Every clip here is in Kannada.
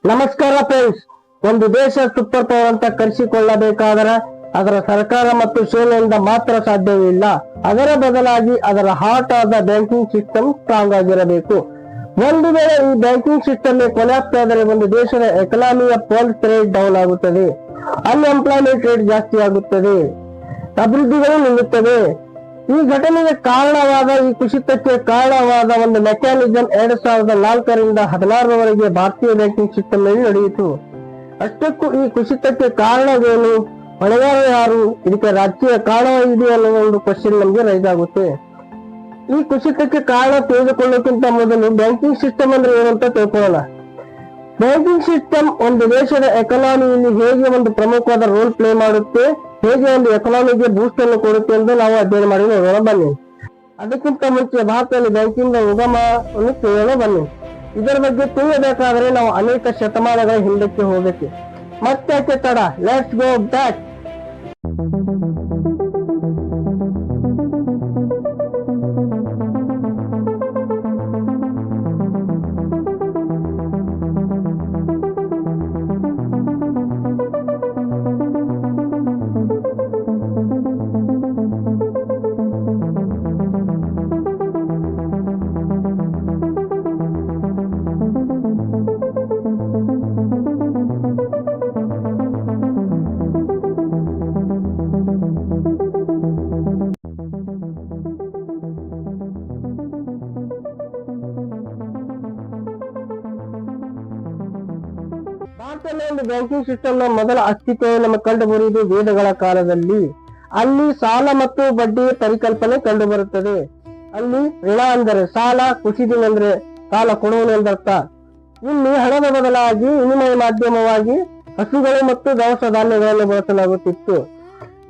ನಮಸ್ಕಾರ ಫ್ರೆಂಡ್ಸ್. ಒಂದು ದೇಶ ಸೂಪರ್ ಪವರ್ ಅಂತ ಕರೆಸಿಕೊಳ್ಳಬೇಕಾದರೆ ಅದರ ಸರ್ಕಾರ ಮತ್ತು ಸೇನೆಯಿಂದ ಮಾತ್ರ ಸಾಧ್ಯವಿಲ್ಲ. ಅದರ ಬದಲಾಗಿ ಅದರ ಹಾರ್ಟ್ ಆದ ಬ್ಯಾಂಕಿಂಗ್ ಸಿಸ್ಟಮ್ ಸ್ಟ್ರಾಂಗ್ ಆಗಿರಬೇಕು. ಒಂದು ವೇಳೆ ಈ ಬ್ಯಾಂಕಿಂಗ್ ಸಿಸ್ಟಮ್ ಕೊಲ್ಯಾಪ್ಸ್ ಆದರೆ ಒಂದು ದೇಶದ ಎಕಾನಮಿಯ ಪಲ್ಸ್ ರೇಟ್ ಡೌನ್ ಆಗುತ್ತದೆ, ಅನ್ಎಂಪ್ಲಾಯ್ಮೆಂಟ್ ರೇಟ್ ಜಾಸ್ತಿ ಆಗುತ್ತದೆ, ಅಭಿವೃದ್ಧಿಗಳು ನಿಲ್ಲುತ್ತವೆ. ಈ ಘಟನೆಗೆ ಕಾರಣವಾದ ಈ ಕುಸಿತಕ್ಕೆ ಕಾರಣವಾದ ಒಂದು ಮೆಕ್ಯಾನಿಸಮ್ 2004ರಿಂದ 2016ರವರೆಗೆ ಭಾರತೀಯ ಬ್ಯಾಂಕಿಂಗ್ ಸಿಸ್ಟಮ್ ನಲ್ಲಿ ನಡೆಯಿತು. ಅಷ್ಟಕ್ಕೂ ಈ ಕುಸಿತಕ್ಕೆ ಕಾರಣವೇನು, ಹೊಣೆಗಾರ ಯಾರು, ಇದಕ್ಕೆ ರಾಜಕೀಯ ಕಾರಣವಿದೆ ಅನ್ನೋ ಒಂದು ಕ್ವಶನ್ ನಮಗೆ ರೈಸ್ ಆಗುತ್ತೆ. ಈ ಕುಸಿತಕ್ಕೆ ಕಾರಣ ತಿಳಿದುಕೊಳ್ಳೋಕ್ಕಿಂತ ಮೊದಲು ಬ್ಯಾಂಕಿಂಗ್ ಸಿಸ್ಟಮ್ ಅಂದ್ರೆ ಏನಂತ ತಿಳ್ಕೊಳ್ಳೋಣ. ಬ್ಯಾಂಕಿಂಗ್ ಸಿಸ್ಟಮ್ ಒಂದು ದೇಶದ ಎಕಾನಮಿಯಲ್ಲಿ ಹೇಗೆ ಒಂದು ಪ್ರಮುಖವಾದ ರೋಲ್ ಪ್ಲೇ ಮಾಡುತ್ತೆ, ಹೇಗೆ ಒಂದು ಎಕಾನಮಿಗೆ ಬೂಸ್ಟ್ ಅನ್ನು ಕೊಡುತ್ತೆ ಎಂದು ನಾವು ಅಧ್ಯಯನ ಮಾಡಿ ನೋಡೋಣ ಬನ್ನಿ. ಅದಕ್ಕಿಂತ ಮುಂಚೆ ಭಾರತದಲ್ಲಿ ಬ್ಯಾಂಕಿಂಗ್ ಉಗಮವನ್ನು ತಿಳಿಯೋಣ ಬನ್ನಿ. ಇದರ ಬಗ್ಗೆ ತಿಳಿಯಬೇಕಾದರೆ ನಾವು ಅನೇಕ ಶತಮಾನಗಳ ಹಿಂದಕ್ಕೆ ಹೋಗಬೇಕು. ಮತ್ತೆ ತಡ, ಲೆಟ್ಸ್ ಗೋ ಬ್ಯಾಕ್. ಭಾರತದಲ್ಲಿ ಒಂದು ಬ್ಯಾಂಕಿಂಗ್ ಸಿಸ್ಟಮ್ ನ ಮೊದಲ ಅಸ್ತಿತ್ವ ನಮ್ಮ ಕಂಡು ಬರುವುದು ವೇದಗಳ ಕಾಲದಲ್ಲಿ. ಅಲ್ಲಿ ಸಾಲ ಮತ್ತು ಬಡ್ಡಿ ಪರಿಕಲ್ಪನೆ ಕಂಡು ಬರುತ್ತದೆ. ಅಲ್ಲಿ ಋಣ ಅಂದರೆ ಸಾಲ, ಕುಸಿದಿನ ಅಂದ್ರೆ ಸಾಲ ಕೊಡುವನು ಎಂದರ್ಥ. ಇಲ್ಲಿ ಹಣದ ಬದಲಾಗಿ ವಿನಿಮಯ ಮಾಧ್ಯಮವಾಗಿ ಹಸುಗಳು ಮತ್ತು ದವಸ ಧಾನ್ಯಗಳನ್ನು ಬಳಸಲಾಗುತ್ತಿತ್ತು.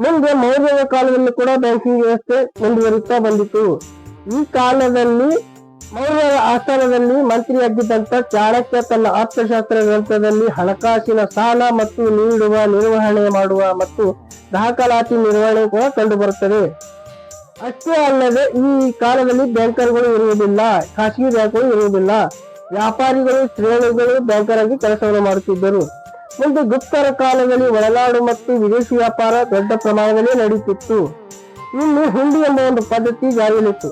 ಮುಂದೆ ಮೌರ್ಯರ ಕಾಲದಲ್ಲಿ ಕೂಡ ಬ್ಯಾಂಕಿಂಗ್ ವ್ಯವಸ್ಥೆ ಮುಂದುವರಿಯುತ್ತಾ ಬಂದಿತು. ಈ ಕಾಲದಲ್ಲಿ ಮೌರ್ಯರ ಆಸ್ಥಾನದಲ್ಲಿ ಮಂತ್ರಿಯಾಗಿದ್ದಂತ ಚಾಣಕ್ಯ ತನ್ನ ಅರ್ಥಶಾಸ್ತ್ರ ಗ್ರಂಥದಲ್ಲಿ ಹಣಕಾಸಿನ ಸಾಲ ಮತ್ತು ನೀಡುವ, ನಿರ್ವಹಣೆ ಮಾಡುವ ಮತ್ತು ದಾಖಲಾತಿ ನಿರ್ವಹಣೆ ಕೂಡ ಕಂಡು ಬರುತ್ತದೆ. ಅಷ್ಟೇ ಅಲ್ಲದೆ ಈ ಕಾಲದಲ್ಲಿ ಬ್ಯಾಂಕರ್ಗಳು ಇರುವುದಿಲ್ಲ, ಖಾಸಗಿ ಬ್ಯಾಂಕ್ಗಳು ಇರುವುದಿಲ್ಲ. ವ್ಯಾಪಾರಿಗಳು, ಶ್ರೇಣಿಗಳು ಬ್ಯಾಂಕರ್ ಆಗಿ ಕೆಲಸವನ್ನು ಮಾಡುತ್ತಿದ್ದರು. ಮುಂದೆ ಗುಪ್ತರ ಕಾಲದಲ್ಲಿ ಒಳನಾಡು ಮತ್ತು ವಿದೇಶಿ ವ್ಯಾಪಾರ ದೊಡ್ಡ ಪ್ರಮಾಣದಲ್ಲಿ ನಡೆಯುತ್ತಿತ್ತು. ಇಲ್ಲಿ ಹುಂಡಿ ಎಂಬ ಒಂದು ಪದ್ಧತಿ ಜಾರಿಯಲ್ಲಿತ್ತು.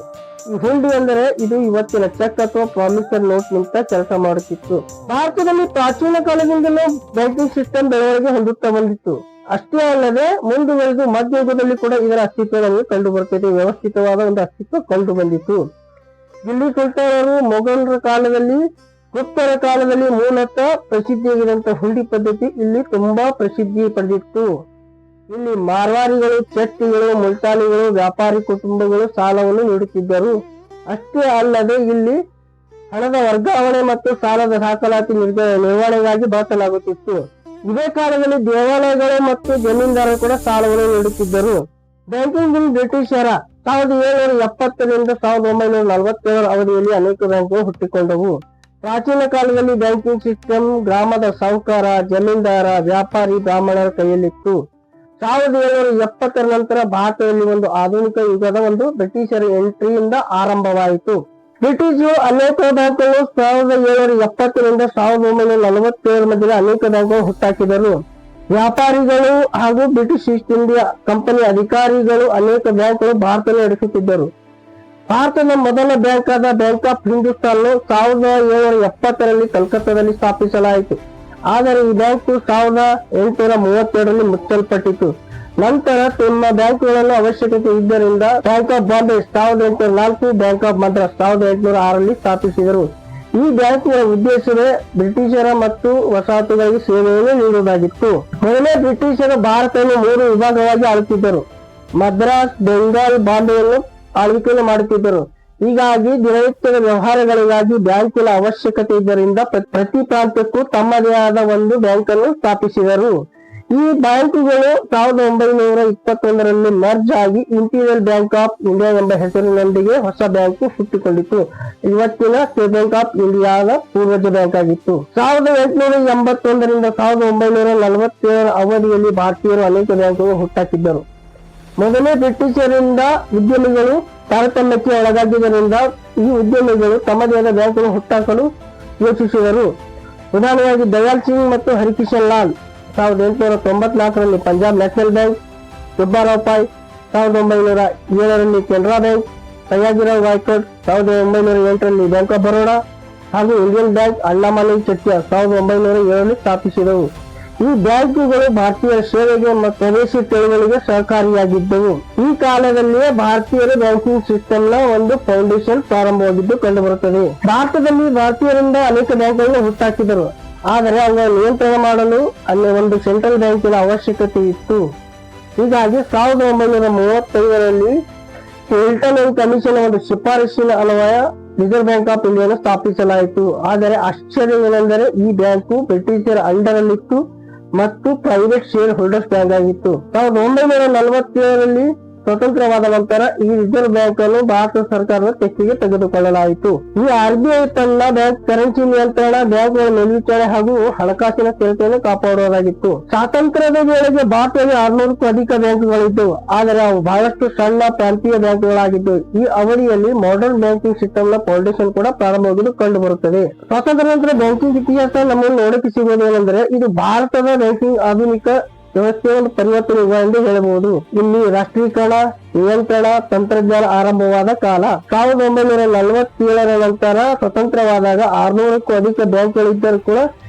ಈ ಹುಂಡಿ ಅಂದರೆ ಇದು ಇವತ್ತಿನ ಚೆಕ್ ಅಥವಾ ಪ್ರಾಮಿಸರ್ ನೋಟ್ ನಿಂತ ಕೆಲಸ ಮಾಡುತ್ತಿತ್ತು. ಭಾರತದಲ್ಲಿ ಪ್ರಾಚೀನ ಕಾಲದಿಂದಲೂ ಬ್ಯಾಂಕಿಂಗ್ ಸಿಸ್ಟಮ್ ಬೆಳವಣಿಗೆ ಹೊಂದುತ್ತಾ ಬಂದಿತ್ತು. ಅಷ್ಟೇ ಅಲ್ಲದೆ ಮುಂದುವರೆದು ಮಧ್ಯಯುಗದಲ್ಲಿ ಕೂಡ ಇದರ ಅಸ್ತಿತ್ವ ನಮಗೆ ಕಂಡು ಬರುತ್ತದೆ. ವ್ಯವಸ್ಥಿತವಾದ ಒಂದು ಅಸ್ತಿತ್ವ ಕಂಡು ಬಂದಿತ್ತು. ದಿಲ್ಲಿ ಸುಲ್ತಾನರು ಮೊಘಲರ ಕಾಲದಲ್ಲಿ, ಗುಪ್ತರ ಕಾಲದಲ್ಲಿ ಮೂಲತಃ ಪ್ರಸಿದ್ಧಿಯಾಗಿರುವಂತಹ ಹುಂಡಿ ಪದ್ಧತಿ ಇಲ್ಲಿ ತುಂಬಾ ಪ್ರಸಿದ್ಧಿ ಪಡೆದಿತ್ತು. ಇಲ್ಲಿ ಮಾರ್ವಾರಿಗಳು, ಚೆಟ್ಟಿಗಳು, ಮುಲ್ತಾನಿಗಳು, ವ್ಯಾಪಾರಿ ಕುಟುಂಬಗಳು ಸಾಲವನ್ನು ನೀಡುತ್ತಿದ್ದರು. ಅಷ್ಟೇ ಅಲ್ಲದೆ ಇಲ್ಲಿ ಹಣದ ವರ್ಗಾವಣೆ ಮತ್ತು ಸಾಲದ ದಾಖಲಾತಿ ನಿರ್ವಹಣೆಗಾಗಿ ಬಳಸಲಾಗುತ್ತಿತ್ತು. ಇದೇ ಕಾಲದಲ್ಲಿ ದೇವಾಲಯಗಳು ಮತ್ತು ಜಮೀನ್ದಾರರು ಕೂಡ ಸಾಲವನ್ನು ನೀಡುತ್ತಿದ್ದರು. ಬ್ಯಾಂಕಿಂಗ್ ಬ್ರಿಟಿಷರ 1770ರಿಂದ 1947 ಅವಧಿಯಲ್ಲಿ ಅನೇಕ ಬ್ಯಾಂಕ್ಗಳು ಹುಟ್ಟಿಕೊಂಡವು. ಪ್ರಾಚೀನ ಕಾಲದಲ್ಲಿ ಬ್ಯಾಂಕಿಂಗ್ ಸಿಸ್ಟಮ್ ಗ್ರಾಮದ ಸಾಹುಕಾರ, ಜಮೀನ್ದಾರ, ವ್ಯಾಪಾರಿ, ಬ್ರಾಹ್ಮಣರ ಕೈಯಲ್ಲಿತ್ತು. 1770 ನಂತರ ಭಾರತದಲ್ಲಿ ಒಂದು ಆಧುನಿಕ ಯುಗದ ಒಂದು ಬ್ರಿಟಿಷರ ಎಂಟ್ರಿಯಿಂದ ಆರಂಭವಾಯಿತು. ಬ್ರಿಟಿಷರು ಅನೇಕ ಬ್ಯಾಂಕ್ಗಳು 1770ರಿಂದ 1947 ಮಧ್ಯೆ ಅನೇಕ ಬ್ಯಾಂಕ್ಗಳು ಹುಟ್ಟಾಕಿದರು. ವ್ಯಾಪಾರಿಗಳು ಹಾಗೂ ಬ್ರಿಟಿಷ್ ಈಸ್ಟ್ ಇಂಡಿಯಾ ಕಂಪನಿ ಅಧಿಕಾರಿಗಳು ಅನೇಕ ಬ್ಯಾಂಕ್ಗಳು ಭಾರತದಲ್ಲಿ ನಡೆಸುತ್ತಿದ್ದರು. ಭಾರತದ ಮೊದಲ ಬ್ಯಾಂಕ್ ಆದ ಬ್ಯಾಂಕ್ ಆಫ್ ಹಿಂದೂಸ್ತಾನ್ 1770ರಲ್ಲಿ ಕಲ್ಕತ್ತಾದಲ್ಲಿ ಸ್ಥಾಪಿಸಲಾಯಿತು. ಆದರೆ ಈ ಬ್ಯಾಂಕ್ 1832ರಲ್ಲಿ ಮುಚ್ಚಲ್ಪಟ್ಟಿತು. ನಂತರ ತಮ್ಮ ಬ್ಯಾಂಕ್ಗಳನ್ನು ಅವಶ್ಯಕತೆ ಇದ್ದರಿಂದ bank of Bombay 1804, bank of Madras 1806ರಲ್ಲಿ ಸ್ಥಾಪಿಸಿದರು. ಈ ಬ್ಯಾಂಕ್ಗಳ ಉದ್ದೇಶವೇ ಬ್ರಿಟಿಷರ ಮತ್ತು ವಸಾಹತುಗಳಿಗೆ ಸೇವೆಯನ್ನು ನೀಡುವುದಾಗಿತ್ತು. ಮೊದಲೇ ಬ್ರಿಟಿಷರು ಭಾರತವನ್ನು 3 ವಿಭಾಗವಾಗಿ ಆಳುತ್ತಿದ್ದರು. ಮದ್ರಾಸ್, ಬೆಂಗಾಲ್, ಬಾಂಬೆಯನ್ನು ಆಳ್ವಿಕೆಯನ್ನು ಮಾಡುತ್ತಿದ್ದರು. ಹೀಗಾಗಿ ದಿನನಿತ್ಯದ ವ್ಯವಹಾರಗಳಿಗಾಗಿ ಬ್ಯಾಂಕಿನ ಅವಶ್ಯಕತೆ ಇದ್ದರಿಂದ ಪ್ರತಿ ಪ್ರಾಂತ್ಯಕ್ಕೂ ತಮ್ಮದೇ ಆದ ಒಂದು ಬ್ಯಾಂಕ್ ಅನ್ನು ಸ್ಥಾಪಿಸಿದರು. ಈ ಬ್ಯಾಂಕುಗಳು 1921ರಲ್ಲಿ ಮರ್ಜ್ ಆಗಿ ಇಂಪೀರಿಯಲ್ ಬ್ಯಾಂಕ್ ಆಫ್ ಇಂಡಿಯಾ ಎಂಬ ಹೆಸರಿನೊಂದಿಗೆ ಹೊಸ ಬ್ಯಾಂಕ್ ಹುಟ್ಟಿಕೊಂಡಿತು. ಇವತ್ತಿನ ಸ್ಟೇಟ್ ಬ್ಯಾಂಕ್ ಆಫ್ ಇಂಡಿಯಾದ ಪೂರ್ವಜ ಬ್ಯಾಂಕ್ ಆಗಿತ್ತು. 1881ರಿಂದ 1947 ಅವಧಿಯಲ್ಲಿ ಭಾರತೀಯರು ಅನೇಕ ಬ್ಯಾಂಕುಗಳು ಹುಟ್ಟಾಕಿದ್ದರು. ಮೊದಲೇ ಬ್ರಿಟಿಷರಿಂದ ಉದ್ಯಮಿಗಳು ತಾರತಮ್ಯಕ್ಕೆ ಒಳಗಾಗಿದ್ದರಿಂದ ಈ ಉದ್ಯಮಿಗಳು ತಮ್ಮದೇ ಆದ ಬ್ಯಾಂಕನ್ನು ಹುಟ್ಟಾಕಲು ಯೋಚಿಸಿದರು. ಉದಾಹರಣೆಯಾಗಿ ದಯಾಲ್ ಸಿಂಗ್ ಮತ್ತು ಹರಿಕಿಶನ್ ಲಾಲ್ 1894ರಲ್ಲಿ ಪಂಜಾಬ್ ನ್ಯಾಷನಲ್ ಬ್ಯಾಂಕ್, ಸುಬ್ಬಾರಾವ್ ಪಾಯ್ 1907ರಲ್ಲಿ ಕೆನರಾ ಬ್ಯಾಂಕ್, ಸಯ್ಯಾಜಿರಾವ್ ಗಾಯಕ್ವಾಡ್ 1908ರಲ್ಲಿ ಬ್ಯಾಂಕ್ ಆಫ್ ಬರೋಡಾ ಹಾಗೂ ಇಂಡಿಯನ್ ಬ್ಯಾಂಕ್ ಅಣ್ಣಾಮಲೈ ಚೆಟ್ಟಿಯ 1907ರಲ್ಲಿ ಸ್ಥಾಪಿಸಿದವು. ಈ ಬ್ಯಾಂಕುಗಳು ಭಾರತೀಯರ ಸೇವೆಗೆ ಮತ್ತು ಸ್ವದೇಶಿ ಚಳವಳಿಗೆ ಸಹಕಾರಿಯಾಗಿದ್ದವು. ಈ ಕಾಲದಲ್ಲಿಯೇ ಭಾರತೀಯರ ಬ್ಯಾಂಕಿಂಗ್ ಸಿಸ್ಟಮ್ ನ ಒಂದು ಫೌಂಡೇಶನ್ ಪ್ರಾರಂಭವಾಗಿದ್ದು ಕಂಡುಬರುತ್ತದೆ. ಭಾರತದಲ್ಲಿ ಭಾರತೀಯರಿಂದ ಅನೇಕ ಬ್ಯಾಂಕ್ಗಳನ್ನು ಹುಟ್ಟಾಕಿದರು, ಆದರೆ ಅವುಗಳನ್ನು ನಿಯಂತ್ರಣ ಮಾಡಲು ಅಲ್ಲಿ ಒಂದು ಸೆಂಟ್ರಲ್ ಬ್ಯಾಂಕಿನ ಅವಶ್ಯಕತೆ ಇತ್ತು. ಹೀಗಾಗಿ 1935ರಲ್ಲಿ ಹಿಲ್ಟನ್ ಅಂಡ್ ಕಮಿಷನ್ ಒಂದು ಶಿಫಾರಸಿನ ಅನ್ವಯ ರಿಸರ್ವ್ ಬ್ಯಾಂಕ್ ಆಫ್ ಇಂಡಿಯಾವನ್ನು ಸ್ಥಾಪಿಸಲಾಯಿತು. ಆದರೆ ಆಶ್ಚರ್ಯವೇನೆಂದರೆ ಈ ಬ್ಯಾಂಕು ಬ್ರಿಟಿಷರ ಅಂಡರ್ ಅಲ್ಲಿತ್ತು ಮತ್ತು ಪ್ರೈವೇಟ್ ಶೇರ್ ಹೋಲ್ಡರ್ಸ್ ಬ್ಯಾಂಕ್ ಆಗಿತ್ತು. 1947ರಲ್ಲಿ ಸ್ವತಂತ್ರವಾದ ನಂತರ ಈ ರಿಸರ್ವ್ ಬ್ಯಾಂಕ್ ಅನ್ನು ಭಾರತ ಸರ್ಕಾರದ ತೆಕ್ಕೆಗೆ ತೆಗೆದುಕೊಳ್ಳಲಾಯಿತು. ಈ RBI ತನ್ನ ಬ್ಯಾಂಕ್ ಕರೆನ್ಸಿ ನಿಯಂತ್ರಣ, ಬ್ಯಾಂಕ್ಗಳ ಮೇಲ್ವಿಚಾರಣೆ ಹಾಗೂ ಹಣಕಾಸಿನ ಸ್ಥಿರತೆಯನ್ನು ಕಾಪಾಡುವುದಾಗಿತ್ತು. ಸ್ವಾತಂತ್ರ್ಯದ ವೇಳೆಗೆ ಭಾರತದಲ್ಲಿ 600ಕ್ಕೂ ಅಧಿಕ ಬ್ಯಾಂಕ್ಗಳಿದ್ದವು, ಆದರೆ ಅವು ಬಹಳಷ್ಟು ಸಣ್ಣ ಪ್ರಾಂತೀಯ ಬ್ಯಾಂಕ್ಗಳಾಗಿದ್ದವು. ಈ ಅವಧಿಯಲ್ಲಿ ಮಾಡರ್ನ್ ಬ್ಯಾಂಕಿಂಗ್ ಸಿಸ್ಟಮ್ ನ ಫೌಂಡೇಶನ್ ಕೂಡ ಪ್ರಾರಂಭವಾಗಿದ್ದು ಕಂಡು ಬರುತ್ತದೆ. ಸ್ವಾತಂತ್ರ್ಯ ನಂತರ ಬ್ಯಾಂಕಿಂಗ್ ಇತಿಹಾಸ ನಮ್ಮನ್ನು ನೋಡಕ್ಕೆ ಸಿಗುವುದೇನೆಂದರೆ ಇದು ಭಾರತದ ಬ್ಯಾಂಕಿಂಗ್ ಆಧುನಿಕ ವ್ಯವಸ್ಥೆಯ ಒಂದು ಪರಿವರ್ತನೆ ಎಂದು ಹೇಳಬಹುದು. ಇಲ್ಲಿ ರಾಷ್ಟ್ರೀಕರಣ, ನಿಯಂತ್ರಣ, ತಂತ್ರಜ್ಞಾನ ಆರಂಭವಾದ ಕಾಲ. 1947ರ ನಂತರ ಸ್ವತಂತ್ರವಾದಾಗ 600ಕ್ಕೂ ಅಧಿಕ ಬ್ಯಾಂಕ್ಗಳಿದ್ದರೂ ಕೂಡ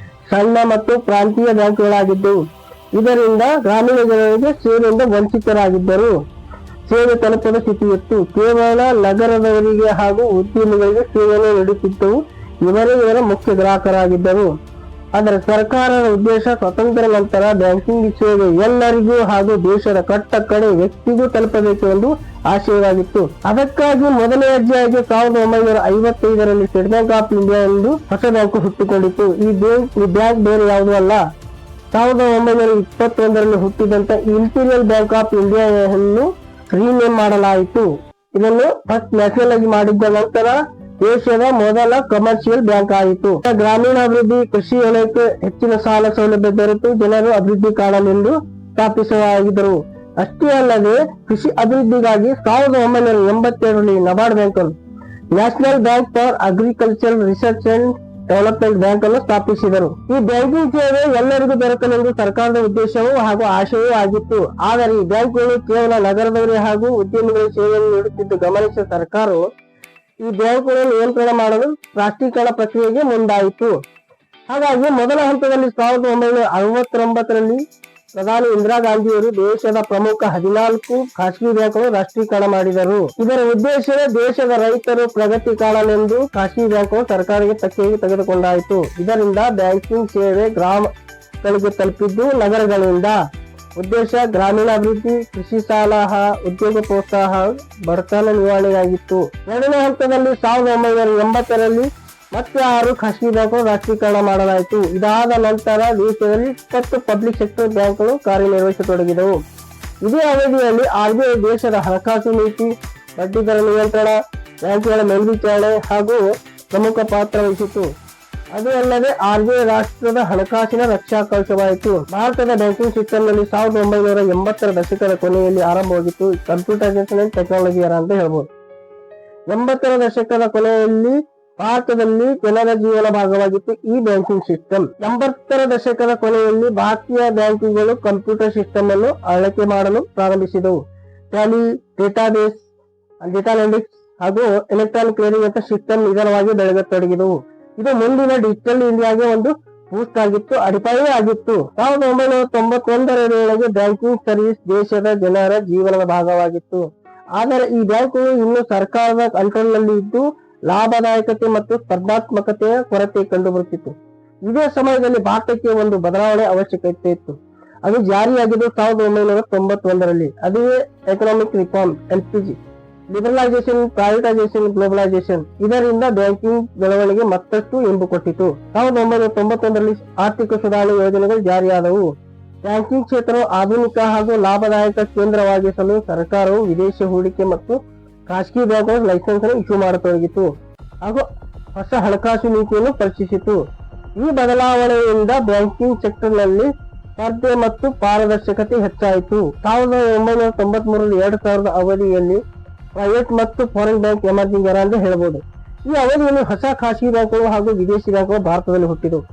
ಸಣ್ಣ ಮತ್ತು ಪ್ರಾಂತೀಯ ಬ್ಯಾಂಕ್ಗಳಾಗಿದ್ದವು. ಇದರಿಂದ ಗ್ರಾಮೀಣ ಜನರಿಗೆ ಸೇವೆಯಿಂದ ವಂಚಿತರಾಗಿದ್ದರು. ಸೇವೆ ತಲುಪದ ಸ್ಥಿತಿ ಇತ್ತು. ಕೇವಲ ನಗರದವರಿಗೆ ಹಾಗೂ ಉದ್ಯಮಿಗಳಿಗೆ ಸೇವೆಯನ್ನು ನೀಡುತ್ತಿದ್ದವು. ಇವರೇ ಇವರ ಮುಖ್ಯ ಗ್ರಾಹಕರಾಗಿದ್ದರು. ಆದರೆ ಸರ್ಕಾರದ ಉದ್ದೇಶ ಸ್ವಾತಂತ್ರ್ಯ ನಂತರ ಬ್ಯಾಂಕಿಂಗ್ ಸೇವೆ ಎಲ್ಲರಿಗೂ ಹಾಗೂ ದೇಶದ ಕಟ್ಟ ಕಡೆ ವ್ಯಕ್ತಿಗೂ ತಲುಪಬೇಕು ಎಂದು ಆಶಯವಾಗಿತ್ತು. ಅದಕ್ಕಾಗಿ ಮೊದಲನೇ ಹೆಜ್ಜೆಯಾಗಿ 1955ರಲ್ಲಿ ಸ್ಟೇಟ್ ಬ್ಯಾಂಕ್ ಆಫ್ ಇಂಡಿಯಾ ಎಂದು ಹೊಸ ಬ್ಯಾಂಕ್ ಹುಟ್ಟಿಕೊಂಡಿತು. ಈ ಬ್ಯಾಂಕ್ ಬೇರೆ ಯಾವುದೂ ಅಲ್ಲ, 1921ರಲ್ಲಿ ಹುಟ್ಟಿದಂತ ಇಂಪೀರಿಯಲ್ ಬ್ಯಾಂಕ್ ಆಫ್ ಇಂಡಿಯಾ ಅನ್ನು ರೀನೇಮ್ ಮಾಡಲಾಯಿತು. ಇದನ್ನು ಫಸ್ಟ್ ನ್ಯಾಷನಲ್ ಆಗಿ ಮಾಡಿದ್ದ ನಂತರ ದೇಶದ ಮೊದಲ ಕಮರ್ಷಿಯಲ್ ಬ್ಯಾಂಕ್ ಆಯಿತು. ಗ್ರಾಮೀಣ ಅಭಿವೃದ್ಧಿ, ಕೃಷಿ ವಲಯಕ್ಕೆ ಹೆಚ್ಚಿನ ಸಾಲ ಸೌಲಭ್ಯ ದೊರೆತು ಜನರು ಅಭಿವೃದ್ಧಿ ಕಾಣಲೆಂದು ಸ್ಥಾಪಿಸಲಾಗಿದ್ದರು. ಅಷ್ಟೇ ಅಲ್ಲದೆ ಕೃಷಿ ಅಭಿವೃದ್ಧಿಗಾಗಿ 1982ರಲ್ಲಿ ನಬಾರ್ಡ್ ಬ್ಯಾಂಕ್ ಅನ್ನು national bank for agriculture research and development bank ಅನ್ನು ಸ್ಥಾಪಿಸಿದರು. ಈ ಬ್ಯಾಂಕಿಂಗ್ ಸೇವೆ ಎಲ್ಲರಿಗೂ ದೊರಕಲೆಂದು ಸರ್ಕಾರದ ಉದ್ದೇಶವೂ ಹಾಗೂ ಆಶಯವೂ ಆಗಿತ್ತು. ಆದರೆ ಈ ಬ್ಯಾಂಕ್ಗಳು ಕೇವಲ ನಗರದವರೇ ಹಾಗೂ ಉದ್ಯಮಿಗಳಿಗೆ ಸೇವೆಯನ್ನು ನೀಡುತ್ತಿದ್ದು ಗಮನಿಸಿದ ಸರ್ಕಾರವು ಈ ಬ್ಯಾಂಕ್ಗಳನ್ನು ನಿಯಂತ್ರಣ ಮಾಡಲು ರಾಷ್ಟ್ರೀಕರಣ ಪ್ರಕ್ರಿಯೆಗೆ ಮುಂದಾಯಿತು. ಹಾಗಾಗಿ ಮೊದಲ ಹಂತದಲ್ಲಿ 1969ರಲ್ಲಿ ಪ್ರಧಾನಿ ಇಂದಿರಾ ಗಾಂಧಿಯವರು ದೇಶದ ಪ್ರಮುಖ 14 ಖಾಸಗಿ ಬ್ಯಾಂಕ್ಗಳು ರಾಷ್ಟ್ರೀಕರಣ ಮಾಡಿದರು. ಇದರ ಉದ್ದೇಶವೇ ದೇಶದ ರೈತರು ಪ್ರಗತಿ ಕಾಣಲೆಂದು ಖಾಸಗಿ ಬ್ಯಾಂಕ್ಗಳು ಸರ್ಕಾರಕ್ಕೆ ತೆಕ್ಕೆಗೆ ತೆಗೆದುಕೊಂಡಾಯಿತು. ಇದರಿಂದ ಬ್ಯಾಂಕಿಂಗ್ ಸೇವೆ ಗ್ರಾಮಗಳಿಗೆ ತಲುಪಿದ್ದು ನಗರಗಳಿಂದ. ಉದ್ದೇಶ ಗ್ರಾಮೀಣಾಭಿವೃದ್ಧಿ, ಕೃಷಿ ಸಾಲ, ಉದ್ಯೋಗ ಪ್ರೋತ್ಸಾಹ, ಬಡತನ ನಿವಾರಣೆಯಾಗಿತ್ತು. ಎರಡನೇ ಹಂತದಲ್ಲಿ 1980ರಲ್ಲಿ ಮತ್ತೆ 6 ಖಾಸಗಿ ಬ್ಯಾಂಕ್ಗಳು ರಾಷ್ಟ್ರೀಕರಣ ಮಾಡಲಾಯಿತು. ಇದಾದ ನಂತರ ದೇಶದಲ್ಲಿ 20 ಪಬ್ಲಿಕ್ ಸೆಕ್ಟರ್ ಬ್ಯಾಂಕ್ಗಳು ಕಾರ್ಯನಿರ್ವಹಿಸತೊಡಗಿದವು. ಇದೇ ಅವಧಿಯಲ್ಲಿ RBI ದೇಶದ ಹಣಕಾಸು ನೀತಿ, ಬಡ್ಡಿದರ ನಿಯಂತ್ರಣ, ಬ್ಯಾಂಕ್ಗಳ ಮೇಲ್ವಿಚಾರಣೆ ಹಾಗೂ ಪ್ರಮುಖ ಪಾತ್ರ ವಹಿಸಿತು. ಅದು ಅಲ್ಲದೆ RBI ರಾಷ್ಟ್ರದ ಹಣಕಾಸಿನ ರಕ್ಷಾ ಕವಚವಾಯಿತು. ಭಾರತದ ಬ್ಯಾಂಕಿಂಗ್ ಸಿಸ್ಟಮ್ ನಲ್ಲಿ 1980ರ ದಶಕದ ಕೊನೆಯಲ್ಲಿ ಆರಂಭವಾಗಿತ್ತು ಕಂಪ್ಯೂಟರೈಸೇಷನ್ ಅಂಡ್ ಟೆಕ್ನಾಲಜಿ ಎರಾ ಅಂತ ಹೇಳ್ಬೋದು. 80ರ ದಶಕದ ಕೊನೆಯಲ್ಲಿ ಭಾರತದಲ್ಲಿ ಜನರ ಜೀವನ ಭಾಗವಾಗಿತ್ತು ಈ ಬ್ಯಾಂಕಿಂಗ್ ಸಿಸ್ಟಮ್. 80ರ ದಶಕದ ಕೊನೆಯಲ್ಲಿ ಭಾರತೀಯ ಬ್ಯಾಂಕುಗಳು ಕಂಪ್ಯೂಟರ್ ಸಿಸ್ಟಮ್ ಅನ್ನು ಅಳತೆ ಮಾಡಲು ಪ್ರಾರಂಭಿಸಿದವು. ಟ್ಯಾಲಿ, ಡೇಟಾಬೇಸ್, ಡೇಟಾ ಅನಾಲಿಟಿಕ್ಸ್ ಹಾಗೂ ಎಲೆಕ್ಟ್ರಾನಿಕ್ ಕ್ಲಿಯರಿಂಗ್ ಅಂತ ಸಿಸ್ಟಮ್ ನಿಧಾನವಾಗಿ ಬೆಳಗತೊಡಗಿದವು. ಇದು ಮುಂದಿನ ಡಿಜಿಟಲ್ ಇಂಡಿಯಾಗೆ ಒಂದು ಬೂಸ್ಟ್ ಆಗಿತ್ತು, ಅಡಿಪಾಯವೇ ಆಗಿತ್ತು. 1991ರ ವೇಳೆಗೆ ಬ್ಯಾಂಕಿಂಗ್ ಸರ್ವಿಸ್ ದೇಶದ ಜನರ ಜೀವನದ ಭಾಗವಾಗಿತ್ತು. ಆದರೆ ಈ ಬ್ಯಾಂಕುಗಳು ಇನ್ನು ಸರ್ಕಾರದ ಕಂಟ್ರೋಲ್ ನಲ್ಲಿ ಇದ್ದು ಲಾಭದಾಯಕತೆ ಮತ್ತು ಸ್ಪರ್ಧಾತ್ಮಕತೆಯ ಕೊರತೆ ಕಂಡುಬರುತ್ತಿತ್ತು. ಇದೇ ಸಮಯದಲ್ಲಿ ಭಾರತಕ್ಕೆ ಒಂದು ಬದಲಾವಣೆ ಅವಶ್ಯಕತೆ ಇತ್ತು. ಅದು ಜಾರಿಯಾಗಿದ್ದು 1991ರಲ್ಲಿ. ಅದುವೇ economic reform, LPG, liberalisation, privatisation, globalisation. ಇದರಿಂದ ಬ್ಯಾಂಕಿಂಗ್ ಬೆಳವಣಿಗೆ ಮತ್ತಷ್ಟು ಇಂಬು ಕೊಟ್ಟಿತು. 1991ರಲ್ಲಿ ಆರ್ಥಿಕ ಸುಧಾರಣೆ ಯೋಜನೆಗಳು ಜಾರಿಯಾದವು. ಬ್ಯಾಂಕಿಂಗ್ ಕ್ಷೇತ್ರವು ಆಧುನಿಕ ಹಾಗೂ ಲಾಭದಾಯಕ ಕೇಂದ್ರವಾಗಿಸಲು ಸರ್ಕಾರವು ವಿದೇಶಿ ಹೂಡಿಕೆ ಮತ್ತು ಖಾಸಗಿ ಬ್ಯಾಂಕ್ಗಳ ಲೈಸೆನ್ಸ್ ಅನ್ನು ಇಶ್ಯೂ ಮಾಡತೊಡಗಿತು ಹಾಗೂ ಹೊಸ ಹಣಕಾಸು ನೀತಿಯನ್ನು ಪರಿಚಯಿಸಿತು. ಈ ಬದಲಾವಣೆಯಿಂದ ಬ್ಯಾಂಕಿಂಗ್ ಸೆಕ್ಟರ್ ನಲ್ಲಿ ಸ್ಪರ್ಧೆ ಮತ್ತು ಪಾರದರ್ಶಕತೆ ಹೆಚ್ಚಾಯಿತು. 1993ರಲ್ಲಿ 2000ರ ಅವಧಿಯಲ್ಲಿ ಪ್ರೈವೇಟ್ ಮತ್ತು ಫಾರಿನ್ ಬ್ಯಾಂಕ್ ಎಮರ್ಜಿಂಗ್ ಎರಾ ಎಂದು ಹೇಳಬಹುದು. ಈ ಅವಧಿಯಲ್ಲಿ ಹೊಸ ಖಾಸಗಿ ಬ್ಯಾಂಕ್ಗಳು ಹಾಗೂ ವಿದೇಶಿ ಬ್ಯಾಂಕ್ಗಳು ಭಾರತದಲ್ಲಿ ಹುಟ್ಟಿದವು.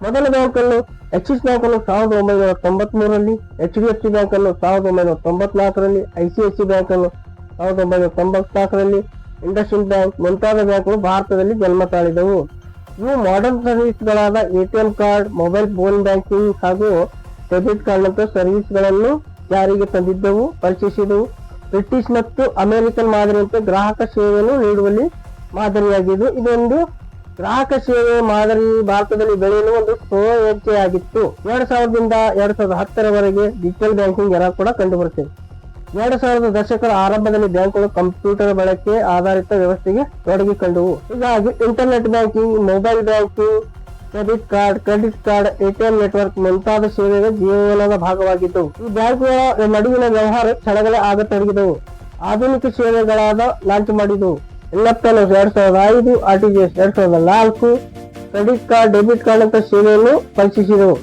ಮೊದಲ ಬ್ಯಾಂಕ್ ಅನ್ನು ಆಕ್ಸಿಸ್ ಬ್ಯಾಂಕ್ ಅನ್ನು 1993ರಲ್ಲಿ, HDFC ಬ್ಯಾಂಕ್ ಅನ್ನು 1994ರಲ್ಲಿ, ICICI ಬ್ಯಾಂಕ್ ಅನ್ನು 1994ರಲ್ಲಿ, ಇಂಡಸ್ಇಂಡ್ ಬ್ಯಾಂಕ್ ಮುಂತಾದ ಬ್ಯಾಂಕ್ಗಳು ಭಾರತದಲ್ಲಿ ಜನ್ಮ ತಾಳಿದವು. ಇವು ಮಾಡರ್ನ್ ಸರ್ವಿಸ್ಗಳಾದ ATM card, mobile phone banking ಹಾಗೂ ಡೆಬಿಟ್ ಕಾರ್ಡ್ ನಂತಹ ಸರ್ವಿಸ್ಗಳನ್ನು ಜಾರಿಗೆ ತಂದಿದ್ದವು, ಪರಿಚಯಿಸಿದವು. ಬ್ರಿಟಿಷ್ ಮತ್ತು ಅಮೆರಿಕನ್ ಮಾದರಿಯಂತೆ ಗ್ರಾಹಕ ಸೇವೆಯನ್ನು ನೀಡುವಲ್ಲಿ ಮಾದರಿಯಾಗಿದ್ದು, ಇದೊಂದು ಗ್ರಾಹಕ ಸೇವೆ ಮಾದರಿ ಭಾರತದಲ್ಲಿ ಬೆಳೆಯಲು ಒಂದು ಹೆಜ್ಜೆಯಾಗಿತ್ತು. 2000ರಿಂದ 2010ರವರೆಗೆ ಡಿಜಿಟಲ್ ಬ್ಯಾಂಕಿಂಗ್ ಎರ ಕೂಡ ಕಂಡುಬರುತ್ತದೆ. 2000ರ ದಶಕದ ಆರಂಭದಲ್ಲಿ ಬ್ಯಾಂಕ್ಗಳು ಕಂಪ್ಯೂಟರ್ ಬಳಕೆ ಆಧಾರಿತ ವ್ಯವಸ್ಥೆಗೆ ತೊಡಗಿಕೊಂಡವು. ಹೀಗಾಗಿ internet banking, mobile banking, debit card, credit card, ATM network ಮುಂತಾದ ಸೇವೆಗಳ ಜೀವನದ ಭಾಗವಾಗಿದ್ದವು. ಈ ಬ್ಯಾಂಕ್ಗಳ ನಡುವಿನ ವ್ಯವಹಾರ ಕ್ಷಣಗಳೇ ಆಗತೊಡಗಿದವು. ಆಧುನಿಕ ಸೇವೆಗಳಾದ ಲಾಂಚ್ ಮಾಡಿದವು. NFTs 2005, RTGS 2004, credit card, debit card ಅಂತ ಸೇವೆಯನ್ನು ಪರಿಚಯಿಸಿದವು.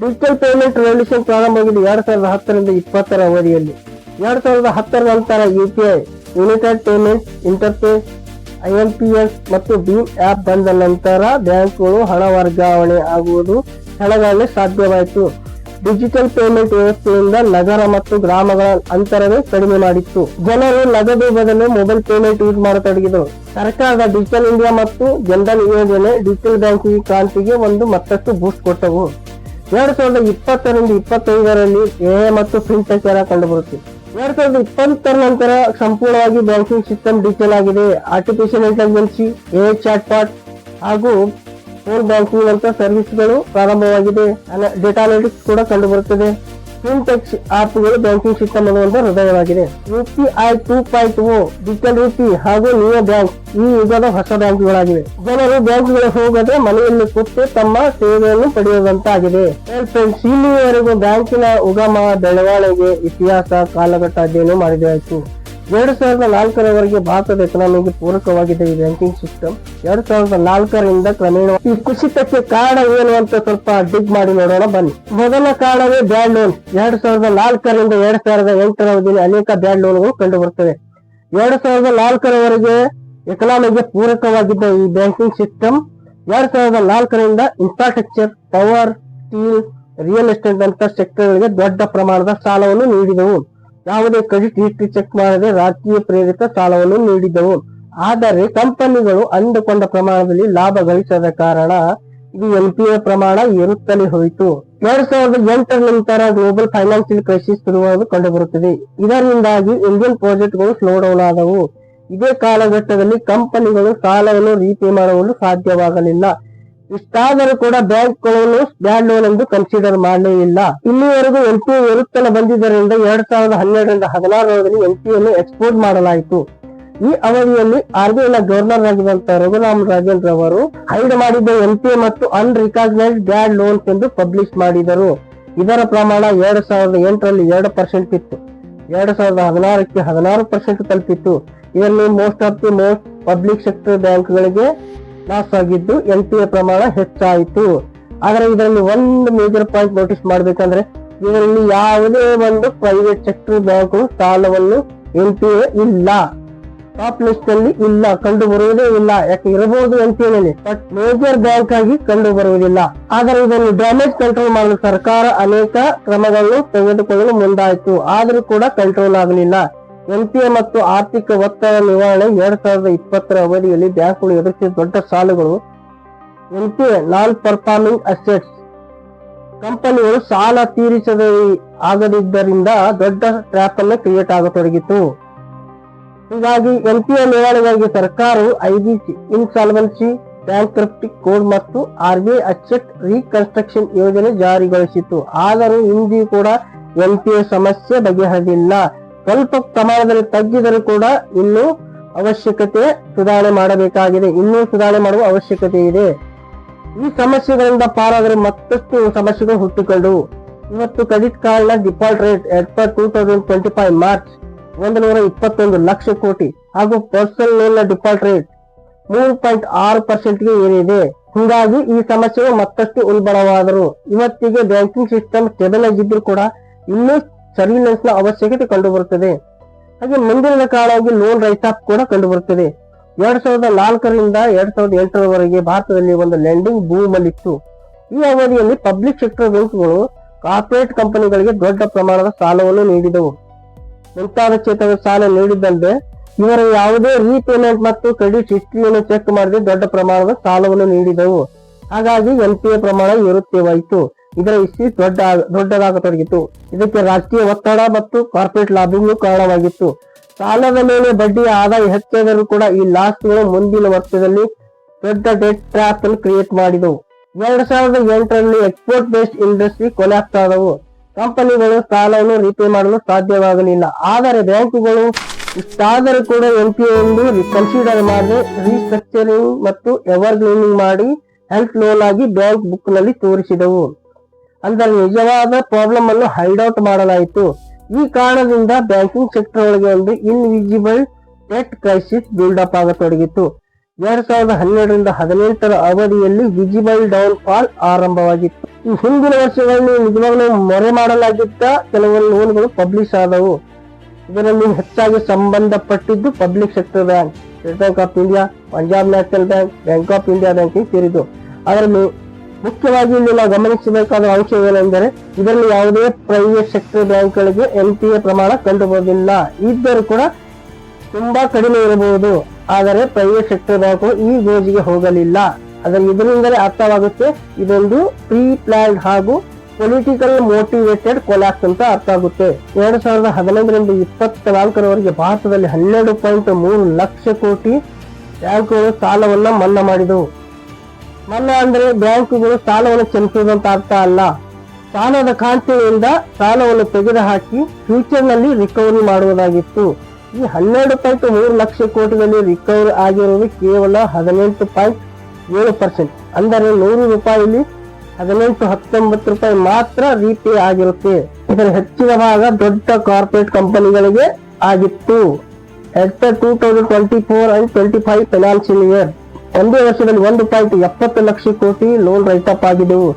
ಡಿಜಿಟಲ್ ಪೇಮೆಂಟ್ ರೆವಲ್ಯೂಷನ್ ಪ್ರಾರಂಭವಾಗಿದ್ದು 2010ರಿಂದ 2020ರ ಅವಧಿಯಲ್ಲಿ. 2010ರ ನಂತರ UPI, United payment interface, IMPS ಮತ್ತು ಭೀಮ್ ಆ್ಯಪ್ ಬಂದ ನಂತರ ಬ್ಯಾಂಕ್ಗಳು ಹಣ ವರ್ಗಾವಣೆ ಆಗುವುದು ಕ್ಷಣಗಳಲ್ಲಿ ಸಾಧ್ಯವಾಯಿತು. ಡಿಜಿಟಲ್ ಪೇಮೆಂಟ್ ವ್ಯವಸ್ಥೆಯಿಂದ ನಗರ ಮತ್ತು ಗ್ರಾಮಗಳ ಅಂತರವೇ ಕಡಿಮೆ ಮಾಡಿತ್ತು. ಜನರು ನಗದು ಬದಲು ಮೊಬೈಲ್ ಪೇಮೆಂಟ್ ಯೂಸ್ ಮಾಡತೊಡಗಿದರು. ಸರ್ಕಾರದ ಡಿಜಿಟಲ್ ಇಂಡಿಯಾ ಮತ್ತು ಜನಧನ್ ಯೋಜನೆ ಡಿಜಿಟಲ್ ಬ್ಯಾಂಕಿಂಗ್ ಕ್ರಾಂತಿಗೆ ಮತ್ತಷ್ಟು ಬೂಸ್ಟ್ ಕೊಟ್ಟವು. 2020ರಿಂದ 2025ರಲ್ಲಿ AI ಮತ್ತು ಫಿನ್ಟೆಕ್ ಎರ ಕಂಡುಬರುತ್ತದೆ. 2020ರ ನಂತರ ಸಂಪೂರ್ಣವಾಗಿ ಬ್ಯಾಂಕಿಂಗ್ ಸಿಸ್ಟಮ್ ಡಿಜಿಟಲ್ ಆಗಿದೆ. ಆರ್ಟಿಫಿಷಿಯಲ್ ಇಂಟೆಲಿಜೆನ್ಸಿ, AI ಚಾಟ್ಪಾಟ್ ಹಾಗೂ ಫೋನ್ ಬ್ಯಾಂಕಿಂಗ್ ಅಂತ ಸರ್ವಿಸ್ಗಳು ಪ್ರಾರಂಭವಾಗಿದೆ. ಡೇಟಾ ಅನಾಲಿಟಿಕ್ಸ್ ಕೂಡ ಕಂಡುಬರುತ್ತದೆ. ಫಿನ್ಟೆಕ್ ಆಪ್ಗಳು ಬ್ಯಾಂಕಿಂಗ್ ಸಿಸ್ಟಮ್ ಅನ್ನುವಂತ ಹೃದಯವಾಗಿದೆ. UPI 2.0, ಡಿಜಿಟಲ್ ರೂಪಿ ಹಾಗೂ ನಿಯೋ ಬ್ಯಾಂಕ್ ಈ ಯುಗದ ಹೊಸ ಬ್ಯಾಂಕ್ಗಳಾಗಿವೆ. ಜನರು ಬ್ಯಾಂಕ್ಗಳು ಹೋಗದೆ ಮನೆಯಲ್ಲಿ ಕೂತು ತಮ್ಮ ಸೇವೆಯನ್ನು ಪಡೆಯುವಂತಾಗಿದೆ. ಇಲ್ಲಿಯವರೆಗೂ ಬ್ಯಾಂಕಿನ ಉಗಮ, ಬೆಳವಣಿಗೆ, ಇತಿಹಾಸ, ಕಾಲಘಟ್ಟ ಅಧ್ಯಯನ ಮಾಡಿದಾಯಿತು. 2004ರವರೆಗೆ ಭಾರತದ ಎಕನಾಮಿಗೆ ಪೂರಕವಾಗಿದೆ ಈ ಬ್ಯಾಂಕಿಂಗ್ ಸಿಸ್ಟಮ್. 2004ರಿಂದ ಕ್ರಮೇಣ ಈ ಕುಸಿತಕ್ಕೆ ಕಾರಣ ಏನು ಅಂತ ಸ್ವಲ್ಪ ಡಿಗ್ ಮಾಡಿ ನೋಡೋಣ ಬನ್ನಿ. ಮೊದಲ ಕಾರಣವೇ ಬ್ಯಾಡ್ ಲೋನ್. 2004ರಿಂದ 2008ರ ಅವಧಿಯಲ್ಲಿ ಅನೇಕ ಬ್ಯಾಡ್ ಲೋನ್ಗಳು ಕಂಡು ಬರುತ್ತವೆ. 2004ರವರೆಗೆ ಎಕನಾಮಿಗೆ ಪೂರಕವಾಗಿದ್ದ ಈ ಬ್ಯಾಂಕಿಂಗ್ ಸಿಸ್ಟಮ್ 2004ರಿಂದ infrastructure, power, steel, real estate ಅಂತ ಸೆಕ್ಟರ್ಗಳಿಗೆ ದೊಡ್ಡ ಪ್ರಮಾಣದ ಸಾಲವನ್ನು ನೀಡಿದವು. ಯಾವುದೇ ಕ್ರೆಡಿಟ್ ಹಿಸ್ಟ್ರಿ ಚೆಕ್ ಮಾಡದೆ ರಾಜಕೀಯ ಪ್ರೇರಿತ ಸಾಲವನ್ನು ನೀಡಿದ್ದವು. ಆದರೆ ಕಂಪನಿಗಳು ಅಂದುಕೊಂಡ ಪ್ರಮಾಣದಲ್ಲಿ ಲಾಭ ಗಳಿಸದ ಕಾರಣ ಇದು NPA ಪ್ರಮಾಣ ಏರುತ್ತಲೇ ಹೋಯಿತು. 2008ರ ನಂತರ ಗ್ಲೋಬಲ್ ಫೈನಾನ್ಷಿಯಲ್ ಕ್ರೈಸಿಸ್ ಶುರುವಾಗುವುದು ಕಂಡುಬರುತ್ತದೆ. ಇದರಿಂದಾಗಿ ಇಂಡಿಯನ್ ಪ್ರಾಜೆಕ್ಟ್ಗಳು ಸ್ಲೋ ಡೌನ್ ಆದವು. ಇದೇ ಕಾಲಘಟ್ಟದಲ್ಲಿ ಕಂಪನಿಗಳು ಸಾಲವನ್ನು ರೀಪೇ ಮಾಡಲು ಸಾಧ್ಯವಾಗಲಿಲ್ಲ. ಇಷ್ಟಾದರೂ ಕೂಡ ಬ್ಯಾಂಕ್ಗಳನ್ನು ಬ್ಯಾಡ್ ಲೋನ್ ಎಂದು ಕನ್ಸಿಡರ್ ಮಾಡಲೇ ಇಲ್ಲ. ಇಲ್ಲಿವರೆಗೂ NPA ಏರುತ್ತಲೇ ಬಂದಿದ್ದರಿಂದ 2012ರಿಂದ 2016ರಲ್ಲಿ NPA ಅನ್ನು ಎಕ್ಸ್ಪೋರ್ಟ್ ಮಾಡಲಾಯಿತು. ಈ ಅವಧಿಯಲ್ಲಿ RBI ಗವರ್ನರ್ ಆಗಿದ್ದಂತ ರಘುರಾಮ್ ರಾಜನ್ ರವರು ಹೈಡ್ ಮಾಡಿದ್ದ NPA ಮತ್ತು ಅನ್ರಿಕಾಗ್ನೈಸ್ಡ್ ಬ್ಯಾಡ್ ಲೋನ್ಸ್ ಎಂದು ಪಬ್ಲಿಷ್ ಮಾಡಿದರು. ಇದರ ಪ್ರಮಾಣ 2008ರಲ್ಲಿ 2% ಇತ್ತು. 2016ಕ್ಕೆ 16% ತಲುಪಿತ್ತು. ಇದರಲ್ಲಿ ಮೋಸ್ಟ್ ಪಬ್ಲಿಕ್ ಸೆಕ್ಟರ್ ಬ್ಯಾಂಕ್ಗಳಿಗೆ ಲಾಸ್ ಆಗಿದ್ದು NPA ಪ್ರಮಾಣ ಹೆಚ್ಚಾಯಿತು. ಆದರೆ ಇದರಲ್ಲಿ ಒಂದು ಮೇಜರ್ ಪಾಯಿಂಟ್ ನೋಟಿಸ್ ಮಾಡ್ಬೇಕಂದ್ರೆ ಇದರಲ್ಲಿ ಯಾವುದೇ ಒಂದು ಪ್ರೈವೇಟ್ ಸೆಕ್ಟರ್ ಬ್ಯಾಂಕ್ಗಳು ಸಾಲವನ್ನು NPA ಇಲ್ಲ, ಟಾಪ್ ಲಿಸ್ಟ್ ಅಲ್ಲಿ ಇಲ್ಲ, ಕಂಡು ಬರುವುದೇ ಇಲ್ಲ. ಯಾಕೆ ಇರಬಹುದು NPA ನಲ್ಲಿ, ಬಟ್ ಮೇಜರ್ ಬ್ಯಾಂಕ್ ಆಗಿ ಕಂಡು ಬರುವುದಿಲ್ಲ. ಆದರೆ ಇದನ್ನು ಡ್ಯಾಮೇಜ್ ಕಂಟ್ರೋಲ್ ಮಾಡಲು ಸರ್ಕಾರ ಅನೇಕ ಕ್ರಮಗಳನ್ನು ತೆಗೆದುಕೊಳ್ಳಲು ಮುಂದಾಯಿತು. ಆದರೂ ಕೂಡ ಕಂಟ್ರೋಲ್ ಆಗಲಿಲ್ಲ. NPA ಮತ್ತು ಆರ್ಥಿಕ ಒತ್ತಡ ನಿವಾರಣೆ 2020ರ ಅವಧಿಯಲ್ಲಿ ಬ್ಯಾಂಕ್ಗಳು ಎದುರಿಸಿದ ದೊಡ್ಡ ಸಾಲಗಳು NPA, ನಾನ್ ಪರ್ಫಾರ್ಮಿಂಗ್ ಅಸೆಟ್ಸ್. ಕಂಪನಿಗಳು ಸಾಲ ತೀರಿಸದೆ ಆಗದಿದ್ದರಿಂದ ದೊಡ್ಡ ಟ್ರ್ಯಾಪ್ ಅನ್ನು ಕ್ರಿಯೇಟ್ ಆಗತೊಡಗಿತು. ಹೀಗಾಗಿ NPA ನಿವಾರಣೆಗಾಗಿ ಸರ್ಕಾರವು IBC ಇನ್ಸಾಲ್ವೆನ್ಸಿ ಬ್ಯಾಂಕ್ರಪ್ಟಿ ಕೋಡ್ ಮತ್ತು RBI ಅಸೆಟ್ ರೀಕನ್ಸ್ಟ್ರಕ್ಷನ್ ಯೋಜನೆ ಜಾರಿಗೊಳಿಸಿತು. ಆದರೂ ಇಂದಿಗೂ ಕೂಡ NPA ಸಮಸ್ಯೆ ಬಗೆಹರಿದಿಲ್ಲ. ಸ್ವಲ್ಪ ಪ್ರಮಾಣದಲ್ಲಿ ತಗ್ಗಿದರೂ ಕೂಡ ಇನ್ನೂ ಅವಶ್ಯಕತೆ ಸುಧಾರಣೆ ಮಾಡಬೇಕಾಗಿದೆ. ಇನ್ನೂ ಸುಧಾರಣೆ ಮಾಡುವ ಅವಶ್ಯಕತೆ ಇದೆ. ಈ ಸಮಸ್ಯೆಗಳಿಂದ ಪಾರಾದರೆ ಮತ್ತಷ್ಟು ಸಮಸ್ಯೆಗಳು ಹುಟ್ಟಿಕೊಂಡವು. ಇವತ್ತು ಕ್ರೆಡಿಟ್ ಕಾರ್ಡ್ ನ ಡಿಫಾಲ್ಟ್ ರೇಟ್ 2025 ಮಾರ್ಚ್ 121 ಲಕ್ಷ ಕೋಟಿ ಹಾಗೂ ಪರ್ಸನಲ್ ಲೋನ್ ನ ಡಿಫಾಲ್ಟ್ ರೇಟ್ 3.6%ಗೆ ಏರಿದೆ. ಹೀಗಾಗಿ ಈ ಸಮಸ್ಯೆಗಳು ಮತ್ತಷ್ಟು ಉಲ್ಬಣವಾದರು. ಇವತ್ತಿಗೆ ಬ್ಯಾಂಕಿಂಗ್ ಸಿಸ್ಟಮ್ ಸ್ಟೆಬಲೈಸ್ ಇದ್ರೂ ಕೂಡ ಇನ್ನೂ ಸರ್ವಿಲೆನ್ಸ್ ನ ಅವಶ್ಯಕತೆ ಕಂಡುಬರುತ್ತದೆ. ಹಾಗೆ ಮುಂದಿನ ಕಾಲವಾಗಿ ಲೋನ್ ರೈಟ್ ಆಫ್ ಕೂಡ ಕಂಡುಬರುತ್ತದೆ. 2004ರಿಂದ 2008ರವರೆಗೆ ಭಾರತದಲ್ಲಿ ಒಂದು ಲೆಂಡಿಂಗ್ ಬೂಮ್ ಅಲ್ಲಿತ್ತು. ಈ ಅವಧಿಯಲ್ಲಿ ಪಬ್ಲಿಕ್ ಸೆಕ್ಟರ್ ಬ್ಯಾಂಕ್ಗಳು ಕಾರ್ಪೊರೇಟ್ ಕಂಪನಿಗಳಿಗೆ ದೊಡ್ಡ ಪ್ರಮಾಣದ ಸಾಲವನ್ನು ನೀಡಿದವು. ಮುಂತಾದ ಕ್ಷೇತ್ರದ ಸಾಲ ನೀಡಿದಂತೆ ಇವರ ಯಾವುದೇ ರೀಪೇಮೆಂಟ್ ಮತ್ತು ಕ್ರೆಡಿಟ್ ಹಿಸ್ಟ್ರಿಯನ್ನು ಚೆಕ್ ಮಾಡದೆ ದೊಡ್ಡ ಪ್ರಮಾಣದ ಸಾಲವನ್ನು ನೀಡಿದವು. ಹಾಗಾಗಿ NPA ಪ್ರಮಾಣ ಏರುತ್ತೇವಾಯಿತು. ಇದರ ಹಿಸ್ಟ್ರಿ ದೊಡ್ಡದಾಗತೊಡಗಿತು. ಇದಕ್ಕೆ ರಾಜಕೀಯ ಒತ್ತಡ ಮತ್ತು ಕಾರ್ಪೊರೇಟ್ ಲಾಬಿಂಗ್ ಕಾರಣವಾಗಿತ್ತು. ಸಾಲದ ಮೇಲೆ ಬಡ್ಡಿ ಆದಾಯ ಹೆಚ್ಚಾದರೂ ಕೂಡ ಈ ಲಾಸ್ಗಳು ಮುಂದಿನ ವರ್ಷದಲ್ಲಿ ದೊಡ್ಡ ಡೆಟ್ ಟ್ರ್ಯಾಪ್ ಅನ್ನು ಕ್ರಿಯೇಟ್ ಮಾಡಿದವು. 2008ರಲ್ಲಿ ಎಕ್ಸ್ಪೋರ್ಟ್ ಬೇಸ್ಡ್ ಇಂಡಸ್ಟ್ರಿ ಕೊಲ್ಯಾಪ್ಸ್ ಆದವು. ಕಂಪನಿಗಳು ಸಾಲವನ್ನು ರೀಪೇ ಮಾಡಲು ಸಾಧ್ಯವಾಗಲಿಲ್ಲ. ಆದರೆ ಬ್ಯಾಂಕುಗಳು ಇಷ್ಟಾದರೂ ಕೂಡ NPA ಎಂದು ಕನ್ಸಿಡರ್ ಮಾಡಿ ರೀಸ್ಟ್ರಕ್ಚರಿಂಗ್ ಮತ್ತು ಎವರ್ಗ್ರೀನಿಂಗ್ ಮಾಡಿ ಹೆಲ್ತ್ ಲೋನ್ ಆಗಿ ಬ್ಯಾಂಕ್ ಬುಕ್ ನಲ್ಲಿ ತೋರಿಸಿದವು. ಅಂದರೆ ನಿಜವಾದ ಪ್ರಾಬ್ಲಮ್ ಅನ್ನು ಹೈಡ್ಔಟ್ ಮಾಡಲಾಯಿತು. ಈ ಕಾರಣದಿಂದ ಬ್ಯಾಂಕಿಂಗ್ ಸೆಕ್ಟರ್ ಒಳಗೆ ಒಂದು ಇನ್ವಿಸಿಬಲ್ ಡೆಟ್ ಕ್ರೈಸಿಸ್ ಬಿಲ್ಡಪ್ ಆಗತೊಡಗಿತು. 2012ರಿಂದ 2018ರ ಅವಧಿಯಲ್ಲಿ ವಿಸಿಬಲ್ ಡೌನ್ ಫಾಲ್ ಆರಂಭವಾಗಿತ್ತು. ಈ ಹಿಂದಿನ ವರ್ಷಗಳಲ್ಲಿ ನಿಜವಾಗ್ಲೂ ಮೊರೆ ಮಾಡಲಾಗಿದ್ದ ಕೆಲವು ಲೋನ್ಗಳು ಪಬ್ಲಿಷ್ ಆದವು. ಇದರಲ್ಲಿ ಹೆಚ್ಚಾಗಿ ಸಂಬಂಧಪಟ್ಟಿದ್ದು public sector bank, state bank of India, Punjab national bank, bank of India banking ಸೇರಿದ್ದು. ಅದರಲ್ಲಿ ಮುಖ್ಯವಾಗಿ ಇಲ್ಲಿ ನಾವು ಗಮನಿಸಬೇಕಾದ ಅಂಶ ಏನೆಂದರೆ ಇದರಲ್ಲಿ ಯಾವುದೇ ಪ್ರೈವೇಟ್ ಸೆಕ್ಟರ್ ಬ್ಯಾಂಕ್ಗಳಿಗೆ NPA ಪ್ರಮಾಣ ಕಂಡುಬರುವುದಿಲ್ಲ. ಇದ್ದರೂ ಕೂಡ ತುಂಬಾ ಕಡಿಮೆ ಇರಬಹುದು. ಆದರೆ ಪ್ರೈವೇಟ್ ಸೆಕ್ಟರ್ ಬ್ಯಾಂಕ್ಗಳು ಈ ಗೋಜಿಗೆ ಹೋಗಲಿಲ್ಲ. ಇದರಿಂದಲೇ ಅರ್ಥವಾಗುತ್ತೆ ಇದೊಂದು ಪ್ರೀ ಪ್ಲಾನ್ಡ್ ಹಾಗೂ ಪೊಲಿಟಿಕಲ್ ಮೋಟಿವೇಟೆಡ್ ಕೊಲ್ಯಾಪ್ಸ್ ಅಂತ ಅರ್ಥ ಆಗುತ್ತೆ. 2015ರಿಂದ 2024ರವರೆಗೆ ಭಾರತದಲ್ಲಿ 12.3 ಲಕ್ಷ ಕೋಟಿ ಬ್ಯಾಂಕುಗಳು ಸಾಲವನ್ನ ಮನ್ನಾ ಮಾಡಿದವು. ಮನ್ನಾ ಅಂದ್ರೆ ಬ್ಯಾಂಕುಗಳು ಸಾಲವನ್ನು ಕ್ಷಮಿಸುವುದಂತ ಅರ್ಥ ಅಲ್ಲ. ಸಾಲದ ಖಾತೆಯಿಂದ ಸಾಲವನ್ನು ತೆಗೆದುಹಾಕಿ ಫ್ಯೂಚರ್ ನಲ್ಲಿ ರಿಕವರಿ ಮಾಡುವುದಾಗಿತ್ತು. ಈ 12.3 ಲಕ್ಷ ಕೋಟಿಗಳಲ್ಲಿ ರಿಕವರಿ ಆಗಿರುವುದು ಕೇವಲ 18.7%. ಅಂದರೆ 100 ರೂಪಾಯಿಲಿ 18-19 ರೂಪಾಯಿ ಮಾತ್ರ ರೀಪೇ ಆಗಿರುತ್ತೆ. ಇದರ ಹೆಚ್ಚಿನ ಭಾಗ ದೊಡ್ಡ ಕಾರ್ಪೊರೇಟ್ ಕಂಪನಿಗಳಿಗೆ ಆಗಿತ್ತು. ಎಟ್ 2024 and 25 ಫೈನಾನ್ಷಿಯಲ್ ಇಯರ್ ಒಂದೇ ವರ್ಷದಲ್ಲಿ 1.70 ಲಕ್ಷ ಕೋಟಿ ಲೋನ್ ರೈಟಪ್ ಆಗಿದ್ದವು.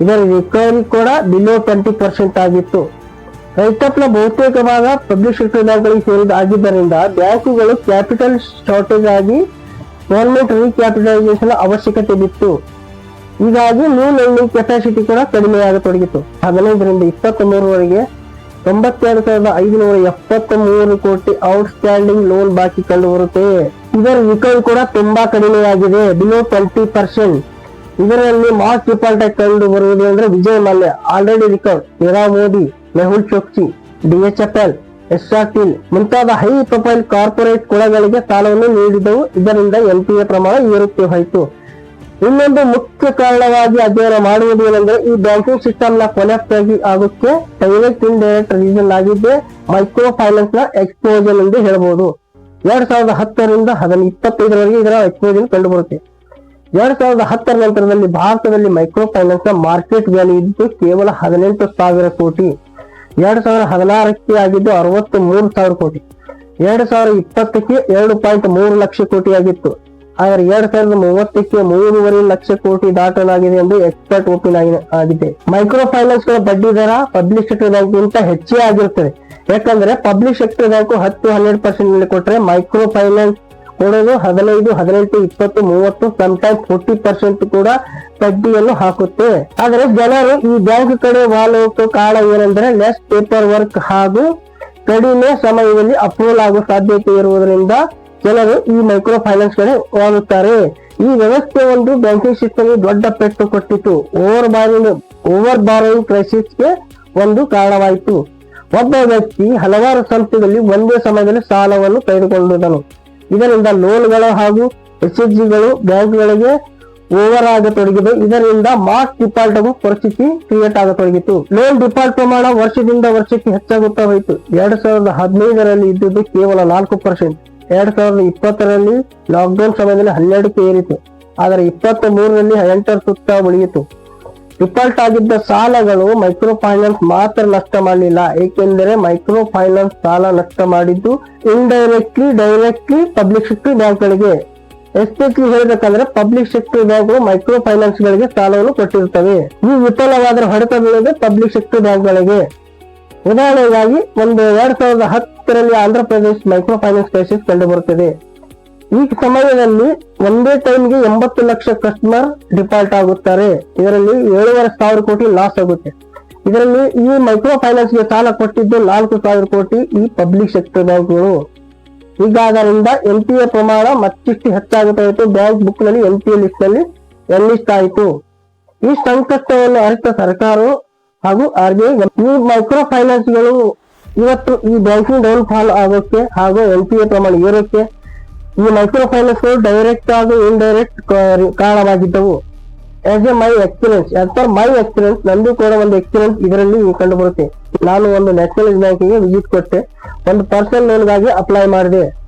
ಇದರ ರಿಕವರಿ ಕೂಡ ಬಿಲೋ 20% ಆಗಿತ್ತು. ರೈಟಪ್ ನ ಬಹುತೇಕ ಭಾಗ ಪಬ್ಲಿಕ್ ಸೆಕ್ಟರ್ ಬ್ಯಾಂಕ್ಗಳಿಗೆ ಸೇರಿದ ಆಗಿದ್ದರಿಂದ ಬ್ಯಾಂಕುಗಳು ಕ್ಯಾಪಿಟಲ್ ಶಾರ್ಟೇಜ್ ಆಗಿ ಗವರ್ಮೆಂಟ್ ರೀಕ್ಯಾಪಿಟಲೈಸೇಷನ್ ಅವಶ್ಯಕತೆ ಬಿತ್ತು. ಹೀಗಾಗಿ ನ್ಯೂ ಲೆಂಡಿಂಗ್ ಕೆಪಾಸಿಟಿ ಕೂಡ ಕಡಿಮೆ ಆಗತೊಡಗಿತು. 15ರಿಂದ 23ರವರೆಗೆ 92,573 ಕೋಟಿ ಔಟ್ ಸ್ಟ್ಯಾಂಡಿಂಗ್ ಲೋನ್ ಬಾಕಿ ಕಂಡು ಬರುತ್ತೆ. ಇದರ ರಿಕವರಿ ಕೂಡ ತುಂಬಾ ಕಡಿಮೆಯಾಗಿದೆ, ಬಿಲೋ 20%. ಇದರಲ್ಲಿ ಮಾಸ್ ಡಿಫಾಲ್ಟ್ ಕಂಡು ಬರುವುದು ಅಂದ್ರೆ Vijay Mallya already recover, Nirav Modi, Mehul Choksi, DHFL, SRTL ಮುಂತಾದ ಹೈ ಪ್ರೊಫೈಲ್ ಕಾರ್ಪೊರೇಟ್ ಕುಳಗಳಿಗೆ ಸಾಲವನ್ನು ನೀಡಿದವು. ಇದರಿಂದ NPA ಪ್ರಮಾಣ ಏರುತ್ತಾ ಹೋಯಿತು. ಇನ್ನೊಂದು ಮುಖ್ಯ ಕಾರಣವಾಗಿ ಅಧ್ಯಯನ ಮಾಡುವುದು ಏನೆಂದ್ರೆ ಈ ಬ್ಯಾಂಕಿಂಗ್ ಸಿಸ್ಟಮ್ ನ ಕೊಲ್ಯಾಪ್ಸ್ ಆಗೋಕ್ಕೆ ಡೈರೆಕ್ಟ್ ಇಂಡೈರೆಕ್ಟ್ ರೀಸನ್ ಆಗಿದ್ದೆ ಮೈಕ್ರೋ ಫೈನಾನ್ಸ್ ನ ಎಕ್ಸ್ಪ್ಲೋಷನ್ ಎಂದು ಹೇಳಬಹುದು. 2010ರಿಂದ 2025ರವರೆಗೆ ಇದರ ಎಕ್ಸ್ಪ್ಲೋಷನ್ ಕಂಡು ಬರುತ್ತೆ. 2010ರ ನಂತರದಲ್ಲಿ ಭಾರತದಲ್ಲಿ ಮೈಕ್ರೋ ಫೈನಾನ್ಸ್ ನ ಮಾರ್ಕೆಟ್ ವ್ಯಾಲ್ಯೂ ಇದ್ದು ಕೇವಲ 18,000 ಕೋಟಿ. 2016ಕ್ಕೆ ಆಗಿದ್ದು 63,000 ಕೋಟಿ. 2020ಕ್ಕೆ 2.3 ಲಕ್ಷ ಕೋಟಿ ಆಗಿತ್ತು. ಆದರೆ 2030ಕ್ಕೆ 3.5 ಲಕ್ಷ ಕೋಟಿ ದಾಟಲಾಗಿದೆ ಎಂದು ಎಕ್ಸ್ಪರ್ಟ್ ಒಪಿನಿಯನ್ ಆಗಿದೆ. ಮೈಕ್ರೋ ಫೈನಾನ್ಸ್ ಗಳ ಬಡ್ಡಿ ದರ ಪಬ್ಲಿಕ್ ಸೆಕ್ಟರ್ ಬ್ಯಾಂಕ್ ಗಿಂತ ಹೆಚ್ಚೇ ಆಗಿರುತ್ತದೆ. ಯಾಕಂದ್ರೆ ಪಬ್ಲಿಕ್ ಸೆಕ್ಟರ್ ಬ್ಯಾಂಕ್ 10-12% ನಲ್ಲಿ ಕೊಟ್ಟರೆ ಮೈಕ್ರೋ ಫೈನಾನ್ಸ್ ಕೊಡೋದು 15, 18, 20, 30 ಸಮಟೈಮ್ಸ್ 40% ಕೂಡ ಬಡ್ಡಿಯನ್ನು ಹಾಕುತ್ತೆ. ಆದರೆ ಜನರು ಈ ಬ್ಯಾಂಕ್ ಕಡೆ ವಾಲೋಕೆ ಕಾರಣ ಏನೆಂದರೆ ಲೆಸ್ ಪೇಪರ್ ವರ್ಕ್ ಹಾಗೂ ಕಡಿಮೆ ಸಮಯದಲ್ಲಿ ಅಪ್ರೂವಲ್ ಆಗುವ ಸಾಧ್ಯತೆ ಇರುವುದರಿಂದ ಜನರು ಈ ಮೈಕ್ರೋ ಫೈನಾನ್ಸ್ ಕಡೆ ಹೋಗುತ್ತಾರೆ. ಈ ವ್ಯವಸ್ಥೆ ಒಂದು ಬ್ಯಾಂಕಿಂಗ್ ಸಿಸ್ಟಮ್ ದೊಡ್ಡ ಪೆಟ್ಟು ಕೊಟ್ಟಿತು. ಓವರ್ ಬಾರೋಯಿಂಗ್ ಕ್ರೈಸಿಸ್ಗೆ ಒಂದು ಕಾರಣವಾಯಿತು. ಒಬ್ಬ ವ್ಯಕ್ತಿ ಹಲವಾರು ಸಂಸ್ಥೆಗಳಲ್ಲಿ ಒಂದೇ ಸಮಯದಲ್ಲಿ ಸಾಲವನ್ನು ತೆಗೆದುಕೊಂಡುದನು. ಇದರಿಂದ ಲೋನ್ಗಳು ಹಾಗೂ SHGಗಳು ಬ್ಯಾಂಕ್ಗಳಿಗೆ ಓವರ್ ಆಗತೊಡಗಿದೆ. ಇದರಿಂದ ಮಾಸ್ ಡಿಫಾಲ್ಟ್ ಆಗುವ ಪರಿಸ್ಥಿತಿ ಕ್ರಿಯೇಟ್ ಆಗತೊಡಗಿತು. ಲೋನ್ ಡಿಫಾಲ್ಟ್ ಪ್ರಮಾಣ ವರ್ಷದಿಂದ ವರ್ಷಕ್ಕೆ ಹೆಚ್ಚಾಗುತ್ತಾ ಹೋಯಿತು. 2015ರಲ್ಲಿ ಇದ್ದುದು ಕೇವಲ 4%. 2020ರಲ್ಲಿ ಲಾಕ್ಡೌನ್ ಸಮಯದಲ್ಲಿ 12ಕ್ಕೆ ಏರಿತು. ಆದರೆ 23ರಲ್ಲಿ 8 ಸುತ್ತ ಉಳಿಯಿತು. ಡಿಫಾಲ್ಟ್ ಆಗಿದ್ದ ಸಾಲಗಳು ಮೈಕ್ರೋ ಫೈನಾನ್ಸ್ ಮಾತ್ರ ನಷ್ಟ ಮಾಡಲಿಲ್ಲ. ಏಕೆಂದರೆ ಮೈಕ್ರೋ ಫೈನಾನ್ಸ್ ಸಾಲ ನಷ್ಟ ಮಾಡಿದ್ದು ಡೈರೆಕ್ಟ್ಲಿ ಪಬ್ಲಿಕ್ ಸೆಕ್ಟರ್ ಬ್ಯಾಂಕ್ಗಳಿಗೆ. ಎಸ್ಪೆಷಲಿ ಹೇಳಬೇಕಂದ್ರೆ ಪಬ್ಲಿಕ್ ಸೆಕ್ಟರ್ ಬ್ಯಾಂಕ್ಗಳು ಮೈಕ್ರೋ ಫೈನಾನ್ಸ್ ಗಳಿಗೆ ಸಾಲವನ್ನು ಕೊಟ್ಟಿರುತ್ತವೆ. ಈ ವಿಫಲವಾದ ಹೊಡೆತ ಬೀಳುವುದು ಪಬ್ಲಿಕ್ ಸೆಕ್ಟರ್ ಬ್ಯಾಂಕ್ಗಳಿಗೆ. ಉದಾಹರಣೆಗಾಗಿ 2010ರಲ್ಲಿ Andhra Pradesh micro finance crisis ಕಂಡು ಬರುತ್ತದೆ. ಈ ಸಮಯದಲ್ಲಿ ಒಂದೇ ಟೈಮ್ಗೆ 80 ಲಕ್ಷ ಕಸ್ಟಮರ್ ಡಿಫಾಲ್ಟ್ ಆಗುತ್ತಾರೆ. ಇದರಲ್ಲಿ 7,500 ಕೋಟಿ ಲಾಸ್ ಆಗುತ್ತೆ. ಇದರಲ್ಲಿ ಈ ಮೈಕ್ರೋ ಫೈನಾನ್ಸ್ ಗೆ ಸಾಲ ಕೊಟ್ಟಿದ್ದು 4,000 ಕೋಟಿ ಈ ಪಬ್ಲಿಕ್ ಸೆಕ್ಟರ್ ಬ್ಯಾಂಕ್ಗಳು. ಈಗ ಅದರಿಂದ NPA ಪ್ರಮಾಣ ಮತ್ತಿಷ್ಟು ಹೆಚ್ಚಾಗುತ್ತಾ ಇತ್ತು. ಬ್ಯಾಂಕ್ ಬುಕ್ ನಲ್ಲಿ NPA ಲಿಸ್ಟ್ ನಲ್ಲಿ ಎನ್ಲಿಸ್ಟ್ ಆಯಿತು. ಈ ಸಂಕಷ್ಟವನ್ನು ಅರಿತ ಸರ್ಕಾರ ಹಾಗೂ RBI ಈ ಮೈಕ್ರೋ ಫೈನಾನ್ಸ್ ಗಳು ಇವತ್ತು ಈ ಬ್ಯಾಂಕಿಂಗ್ ಡೌನ್ ಫಾಲ್ ಆಗೋಕೆ ಹಾಗೂ NPA ಪ್ರಮಾಣ ಏರೋಕೆ ಈ ಮೈಕ್ರೋ ಫೈನಾನ್ಸ್ ಗಳು ಡೈರೆಕ್ಟ್ ಹಾಗೂ ಇಂಡೈರೆಕ್ಟ್ ಕಾರಣವಾಗಿದ್ದವು. ಆಸ್ ಮೈ ಎಕ್ಸ್ಪೀರಿಯನ್ಸ್ ನಂದು ಕೂಡ ಒಂದು ಎಕ್ಸ್ಪೀರಿಯನ್ಸ್ ಇದರಲ್ಲಿ ಕಂಡು ಬರುತ್ತೆ. ನಾನು ಒಂದು ನ್ಯಾಷನಲೈಸ್ ಬ್ಯಾಂಕಿಗೆ ವಿಸಿಟ್ ಕೊಟ್ಟೆ. ಒಂದು ಪರ್ಸನಲ್ ಲೋನ್ ಗಾಗಿ ಅಪ್ಲೈ ಮಾಡಿದೆ.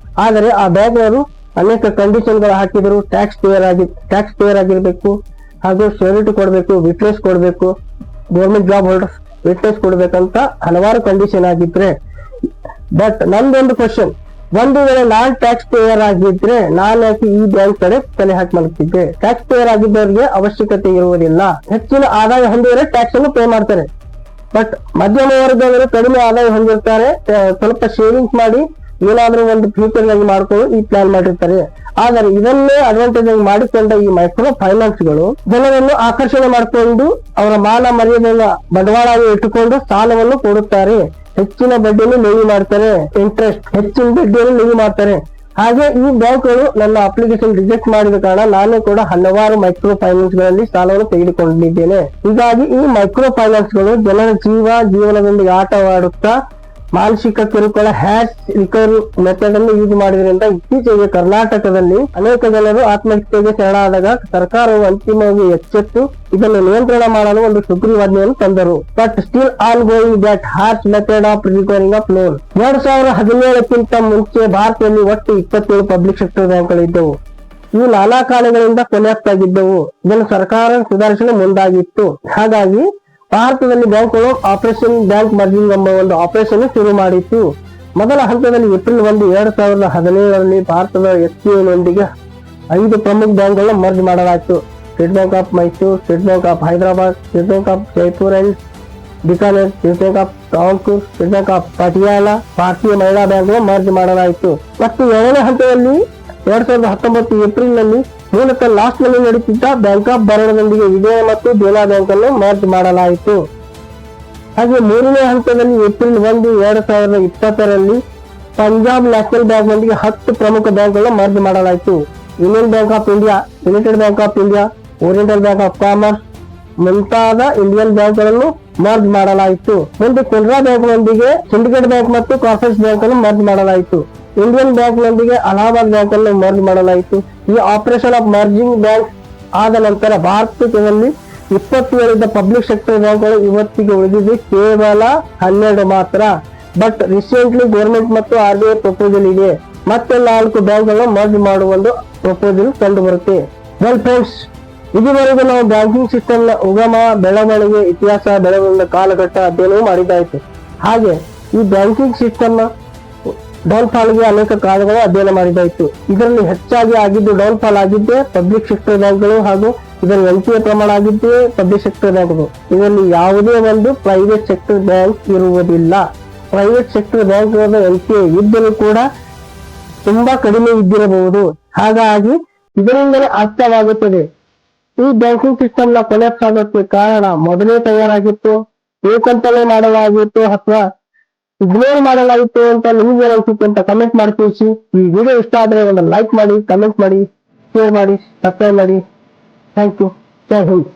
ಆದರೆ ಆ ಬ್ಯಾಂಕ್ ಅವರು ಅನೇಕ ಕಂಡೀಷನ್ ಗಳು ಹಾಕಿದ್ರು. ಟ್ಯಾಕ್ಸ್ ಪೇಯರ್ ಆಗಿರ್ಬೇಕು, ಹಾಗೂ ಶ್ಯೂರಿಟಿ ಕೊಡ್ಬೇಕು, ವಿಟ್ನೆಸ್ ಕೊಡ್ಬೇಕು, ಗೌರ್ಮೆಂಟ್ ಜಾಬ್ ಹೋಲ್ಡರ್ಸ್ ವಿಟ್ನೆಸ್ ಕೊಡ್ಬೇಕಂತ ಹಲವಾರು ಕಂಡೀಷನ್ ಆಗಿದ್ರೆ. ಬಟ್ ನಂದೊಂದು ಕ್ವಶನ್, ಒಂದು ವೇಳೆ ನಾನ್ ಟ್ಯಾಕ್ಸ್ ಪೇಯರ್ ಆಗಿದ್ರೆ ನಾನು ಯಾಕೆ ಈ ಬ್ಯಾಂಕ್ ಕಡೆ ತಲೆ ಹಾಕಿ ಮಾಡುತ್ತಿದ್ದೆ? ಟ್ಯಾಕ್ಸ್ ಪೇಯರ್ ಆಗಿದ್ದವರಿಗೆ ಅವಶ್ಯಕತೆ ಇರುವುದಿಲ್ಲ. ಹೆಚ್ಚಿನ ಆದಾಯ ಹೊಂದಿದರೆ ಟ್ಯಾಕ್ಸ್ ಅನ್ನು ಪೇ ಮಾಡ್ತಾರೆ. ಬಟ್ ಮಧ್ಯಮ ವರ್ಗದವರು ಕಡಿಮೆ ಆದಾಯ ಹೊಂದಿರ್ತಾರೆ, ಸ್ವಲ್ಪ ಸೇವಿಂಗ್ಸ್ ಮಾಡಿ ಏನಾದ್ರೂ ಒಂದು ಫ್ಯೂಚರ್ ಗಾಗಿ ಮಾಡ್ಕೊಂಡು ಈ ಪ್ಲಾನ್ ಮಾಡಿರ್ತಾರೆ. ಆದರೆ ಇದನ್ನೇ ಅಡ್ವಾಂಟೇಜ್ ಆಗಿ ಮಾಡಿಕೊಂಡ ಈ ಮೈಕ್ರೋ ಫೈನಾನ್ಸ್ ಗಳು ಜನರನ್ನು ಆಕರ್ಷಣೆ ಮಾಡಿಕೊಂಡು ಅವರ ಮಾನ ಮರ್ಯಾದೆಯ ಬಂಡವಾಳ ಇಟ್ಟುಕೊಂಡು ಸಾಲವನ್ನು ಕೊಡುತ್ತಾರೆ. ಹೆಚ್ಚಿನ ಬಡ್ಡಿಯನ್ನು ಲೇವಿ ಮಾಡ್ತಾರೆ, ಹೆಚ್ಚಿನ ಬಡ್ಡಿಯನ್ನು ಲೇವಿ ಮಾಡ್ತಾರೆ. ಹಾಗೆ ಈ ಬ್ಯಾಂಕ್ಗಳು ನನ್ನ ಅಪ್ಲಿಕೇಶನ್ ರಿಜೆಕ್ಟ್ ಮಾಡಿದ ಕಾರಣ ನಾನು ಕೂಡ ಹಲವಾರು ಮೈಕ್ರೋ ಫೈನಾನ್ಸ್ ಗಳಲ್ಲಿ ಸಾಲವನ್ನು ತೆಗೆದುಕೊಂಡಿದ್ದೇನೆ. ಹೀಗಾಗಿ ಈ ಮೈಕ್ರೋ ಫೈನಾನ್ಸ್ ಗಳು ಜನರ ಜೀವನದೊಂದಿಗೆ ಆಟವಾಡುತ್ತಾ ಮಾನಸಿಕ ಕಿರುಕುಳ ರಿಕವರಿ ಮೆಥಡ್ ಅನ್ನು ಯೂಸ್ ಮಾಡಿದ್ರಿಂದ ಇತ್ತೀಚೆಗೆ ಕರ್ನಾಟಕದಲ್ಲಿ ಅನೇಕ ಜನರು ಆತ್ಮಹತ್ಯೆಗೆ ಶರಣಾದಾಗ ಸರ್ಕಾರವು ಅಂತಿಮವಾಗಿ ಎಚ್ಚೆತ್ತು ಇದನ್ನು ನಿಯಂತ್ರಣ ಮಾಡಲು ಒಂದು ಸುಗ್ರೀವಾಜ್ಞೆಯನ್ನು ತಂದರು. But still on going that harsh method of recovering of loan. 2017ಕ್ಕಿಂತ ಮುಂಚೆ ಭಾರತದಲ್ಲಿ ಒಟ್ಟು 27 ಪಬ್ಲಿಕ್ ಸೆಕ್ಟರ್ ಬ್ಯಾಂಕ್ಗಳಿದ್ದವು. ಇವು ನಾನಾ ಕಾರಣಗಳಿಂದ ಕೊಲ್ಯಾಪ್ಸ್ ಆಗಿದ್ದವು. ಇದನ್ನು ಸರ್ಕಾರ ಸುಧಾರಿಸಲು ಮುಂದಾಗಿತ್ತು. ಹಾಗಾಗಿ ಭಾರತದಲ್ಲಿ ಬ್ಯಾಂಕ್ಗಳು ಆಪರೇಷನ್ ಬ್ಯಾಂಕ್ ಮರ್ಜಿಂಗ್ ಎಂಬ ಒಂದು ಆಪರೇಷನ್ ಶುರು ಮಾಡಿತ್ತು. ಮೊದಲ ಹಂತದಲ್ಲಿ ಏಪ್ರಿಲ್ 1, 2017ರಲ್ಲಿ ಭಾರತದ SBI ನೊಂದಿಗೆ 5 ಪ್ರಮುಖ ಬ್ಯಾಂಕ್ಗಳನ್ನು ಮರ್ಜ್ ಮಾಡಲಾಯಿತು. State bank of Mysuru, state bank of Hyderabad, state bank of Jaipur and Bikaner, state bank of Kanpur, state bank of Patiala, ಭಾರತೀಯ ಮಹಿಳಾ ಬ್ಯಾಂಕ್ಗಳು ಮರ್ಜ್ ಮಾಡಲಾಯಿತು. ಮತ್ತು 2ನೇ ಹಂತದಲ್ಲಿ 2019 ಏಪ್ರಿಲ್ ನಲ್ಲಿ ಮೂಲತಃ ಲಾಸ್ಟ್ ನಲ್ಲಿ ನಡೆಯುತ್ತಿದ್ದ ಬ್ಯಾಂಕ್ ಆಫ್ ಬರೋಡದೊಂದಿಗೆ ವಿಜಯ ಮತ್ತು ದೇನಾ ಬ್ಯಾಂಕ್ ಅನ್ನು ಮರ್ಜ್ ಮಾಡಲಾಯಿತು. ಹಾಗೆ 3ನೇ ಹಂತದಲ್ಲಿ ಏಪ್ರಿಲ್ 1, 2020ರಲ್ಲಿ ಪಂಜಾಬ್ ನ್ಯಾಷನಲ್ ಬ್ಯಾಂಕ್ ನೊಂದಿಗೆ 10 ಪ್ರಮುಖ ಬ್ಯಾಂಕ್ಗಳನ್ನು ಮರ್ಜ್ ಮಾಡಲಾಯಿತು. Union bank of India, United bank of India, oriental bank of commerce ಮುಂತಾದ ಇಂಡಿಯನ್ ಬ್ಯಾಂಕ್ಗಳನ್ನು ಮರ್ಜ್ ಮಾಡಲಾಯಿತು. ಮುಂದೆ ಕೆನರಾ ಬ್ಯಾಂಕ್ ನೊಂದಿಗೆ ಸಿಂಡಿಕೇಟ್ ಬ್ಯಾಂಕ್ ಮತ್ತು ಕಾರ್ಪೊರೇಟ್ ಬ್ಯಾಂಕ್ ಅನ್ನು ಮರ್ಜ್ ಮಾಡಲಾಯಿತು. ಇಂಡಿಯನ್ ಬ್ಯಾಂಕ್ ನೊಂದಿಗೆ ಅಲಹಾಬಾದ್ ಬ್ಯಾಂಕ್ ಅನ್ನು ಮರ್ಜ್ ಮಾಡಲಾಯಿತು. ಈ ಆಪರೇಷನ್ ಆಫ್ ಮರ್ಜಿಂಗ್ ಬ್ಯಾಂಕ್ ಆದ ನಂತರ ಭಾರತದಲ್ಲಿ 27 ಪಬ್ಲಿಕ್ ಸೆಕ್ಟರ್ ಬ್ಯಾಂಕ್ಗಳು ಇವತ್ತಿಗೆ ಉಳಿದಿದ್ದು ಕೇವಲ 12 ಮಾತ್ರ. ಬಟ್ ರೀಸೆಂಟ್ಲಿ ಗೌರ್ಮೆಂಟ್ ಮತ್ತು RBI ಪ್ರಪೋಸಲ್ ಇದೆ. ಮತ್ತೆ 4 ಬ್ಯಾಂಕ್ಗಳನ್ನು ಮರ್ಜ್ ಮಾಡುವ ಒಂದು ಪ್ರಪೋಸಲ್ ಕಂಡು ಬರುತ್ತೆ. ವೆಲ್ ಫ್ರೆಂಡ್ಸ್, ಇದುವರೆಗೂ ನಾವು ಬ್ಯಾಂಕಿಂಗ್ ಸಿಸ್ಟಮ್ ನ ಉಗಮ, ಬೆಳವಣಿಗೆ, ಇತಿಹಾಸ, ಬೆಳವಣಿಗೆ, ಕಾಲಘಟ್ಟ ಅಧ್ಯಯನ ಮಾಡಿದ್ದಾಯ್ತು. ಹಾಗೆ ಈ ಬ್ಯಾಂಕಿಂಗ್ ಸಿಸ್ಟಮ್ ನ ಡೌನ್ ಫಾಲ್ ಗೆ ಅನೇಕ ಕಾರಣಗಳು ಅಧ್ಯಯನ ಮಾಡಿದ್ದಾಯ್ತು. ಇದರಲ್ಲಿ ಹೆಚ್ಚಾಗಿ ಆಗಿದ್ದು ಡೌನ್ ಫಾಲ್ ಆಗಿದ್ದೆ ಪಬ್ಲಿಕ್ ಸೆಕ್ಟರ್ ಬ್ಯಾಂಕ್ಗಳು ಹಾಗೂ ಇದರ NPA ಪ್ರಮಾಣ ಆಗಿದ್ದೇ ಪಬ್ಲಿಕ್ ಸೆಕ್ಟರ್ ಬ್ಯಾಂಕ್ಗಳು. ಇದರಲ್ಲಿ ಯಾವುದೇ ಒಂದು ಪ್ರೈವೇಟ್ ಸೆಕ್ಟರ್ ಬ್ಯಾಂಕ್ ಇರುವುದಿಲ್ಲ. ಪ್ರೈವೇಟ್ ಸೆಕ್ಟರ್ ಬ್ಯಾಂಕ್ NPA ಇದ್ದರೂ ಕೂಡ ತುಂಬಾ ಕಡಿಮೆ ಇದ್ದಿರಬಹುದು. ಹಾಗಾಗಿ ಇದರಿಂದಲೇ ಅರ್ಥವಾಗುತ್ತದೆ ಈ ಬ್ಯಾಂಕಿಂಗ್ ಸಿಸ್ಟಮ್ ನ ಕೊಲ್ಯಾಪ್ಸ್ ಆಗೋಕ್ಕೆ ಕಾರಣ ಮೊದಲೇ ತಯಾರಾಗಿತ್ತು, ಏಕಂತಲೇ ಮಾಡಲಾಗಿತ್ತು ಅಥವಾ ಇಗ್ನೋರ್ ಮಾಡಲಾಗಿತ್ತು ಅಂತ ನಿಮ್ಗೆ ಅನಿಸುತ್ತೆ ಅಂತ ಕಮೆಂಟ್ ಮಾಡಿ ತಿಳಿಸಿ. ಈ ವಿಡಿಯೋ ಇಷ್ಟ ಆದ್ರೆ ಒಂದು ಲೈಕ್ ಮಾಡಿ, ಕಮೆಂಟ್ ಮಾಡಿ, ಶೇರ್ ಮಾಡಿ, ಸಬ್ಸ್ಕ್ರೈಬ್ ಮಾಡಿ. Thank you. ಜೈ ಹಿಂದ್.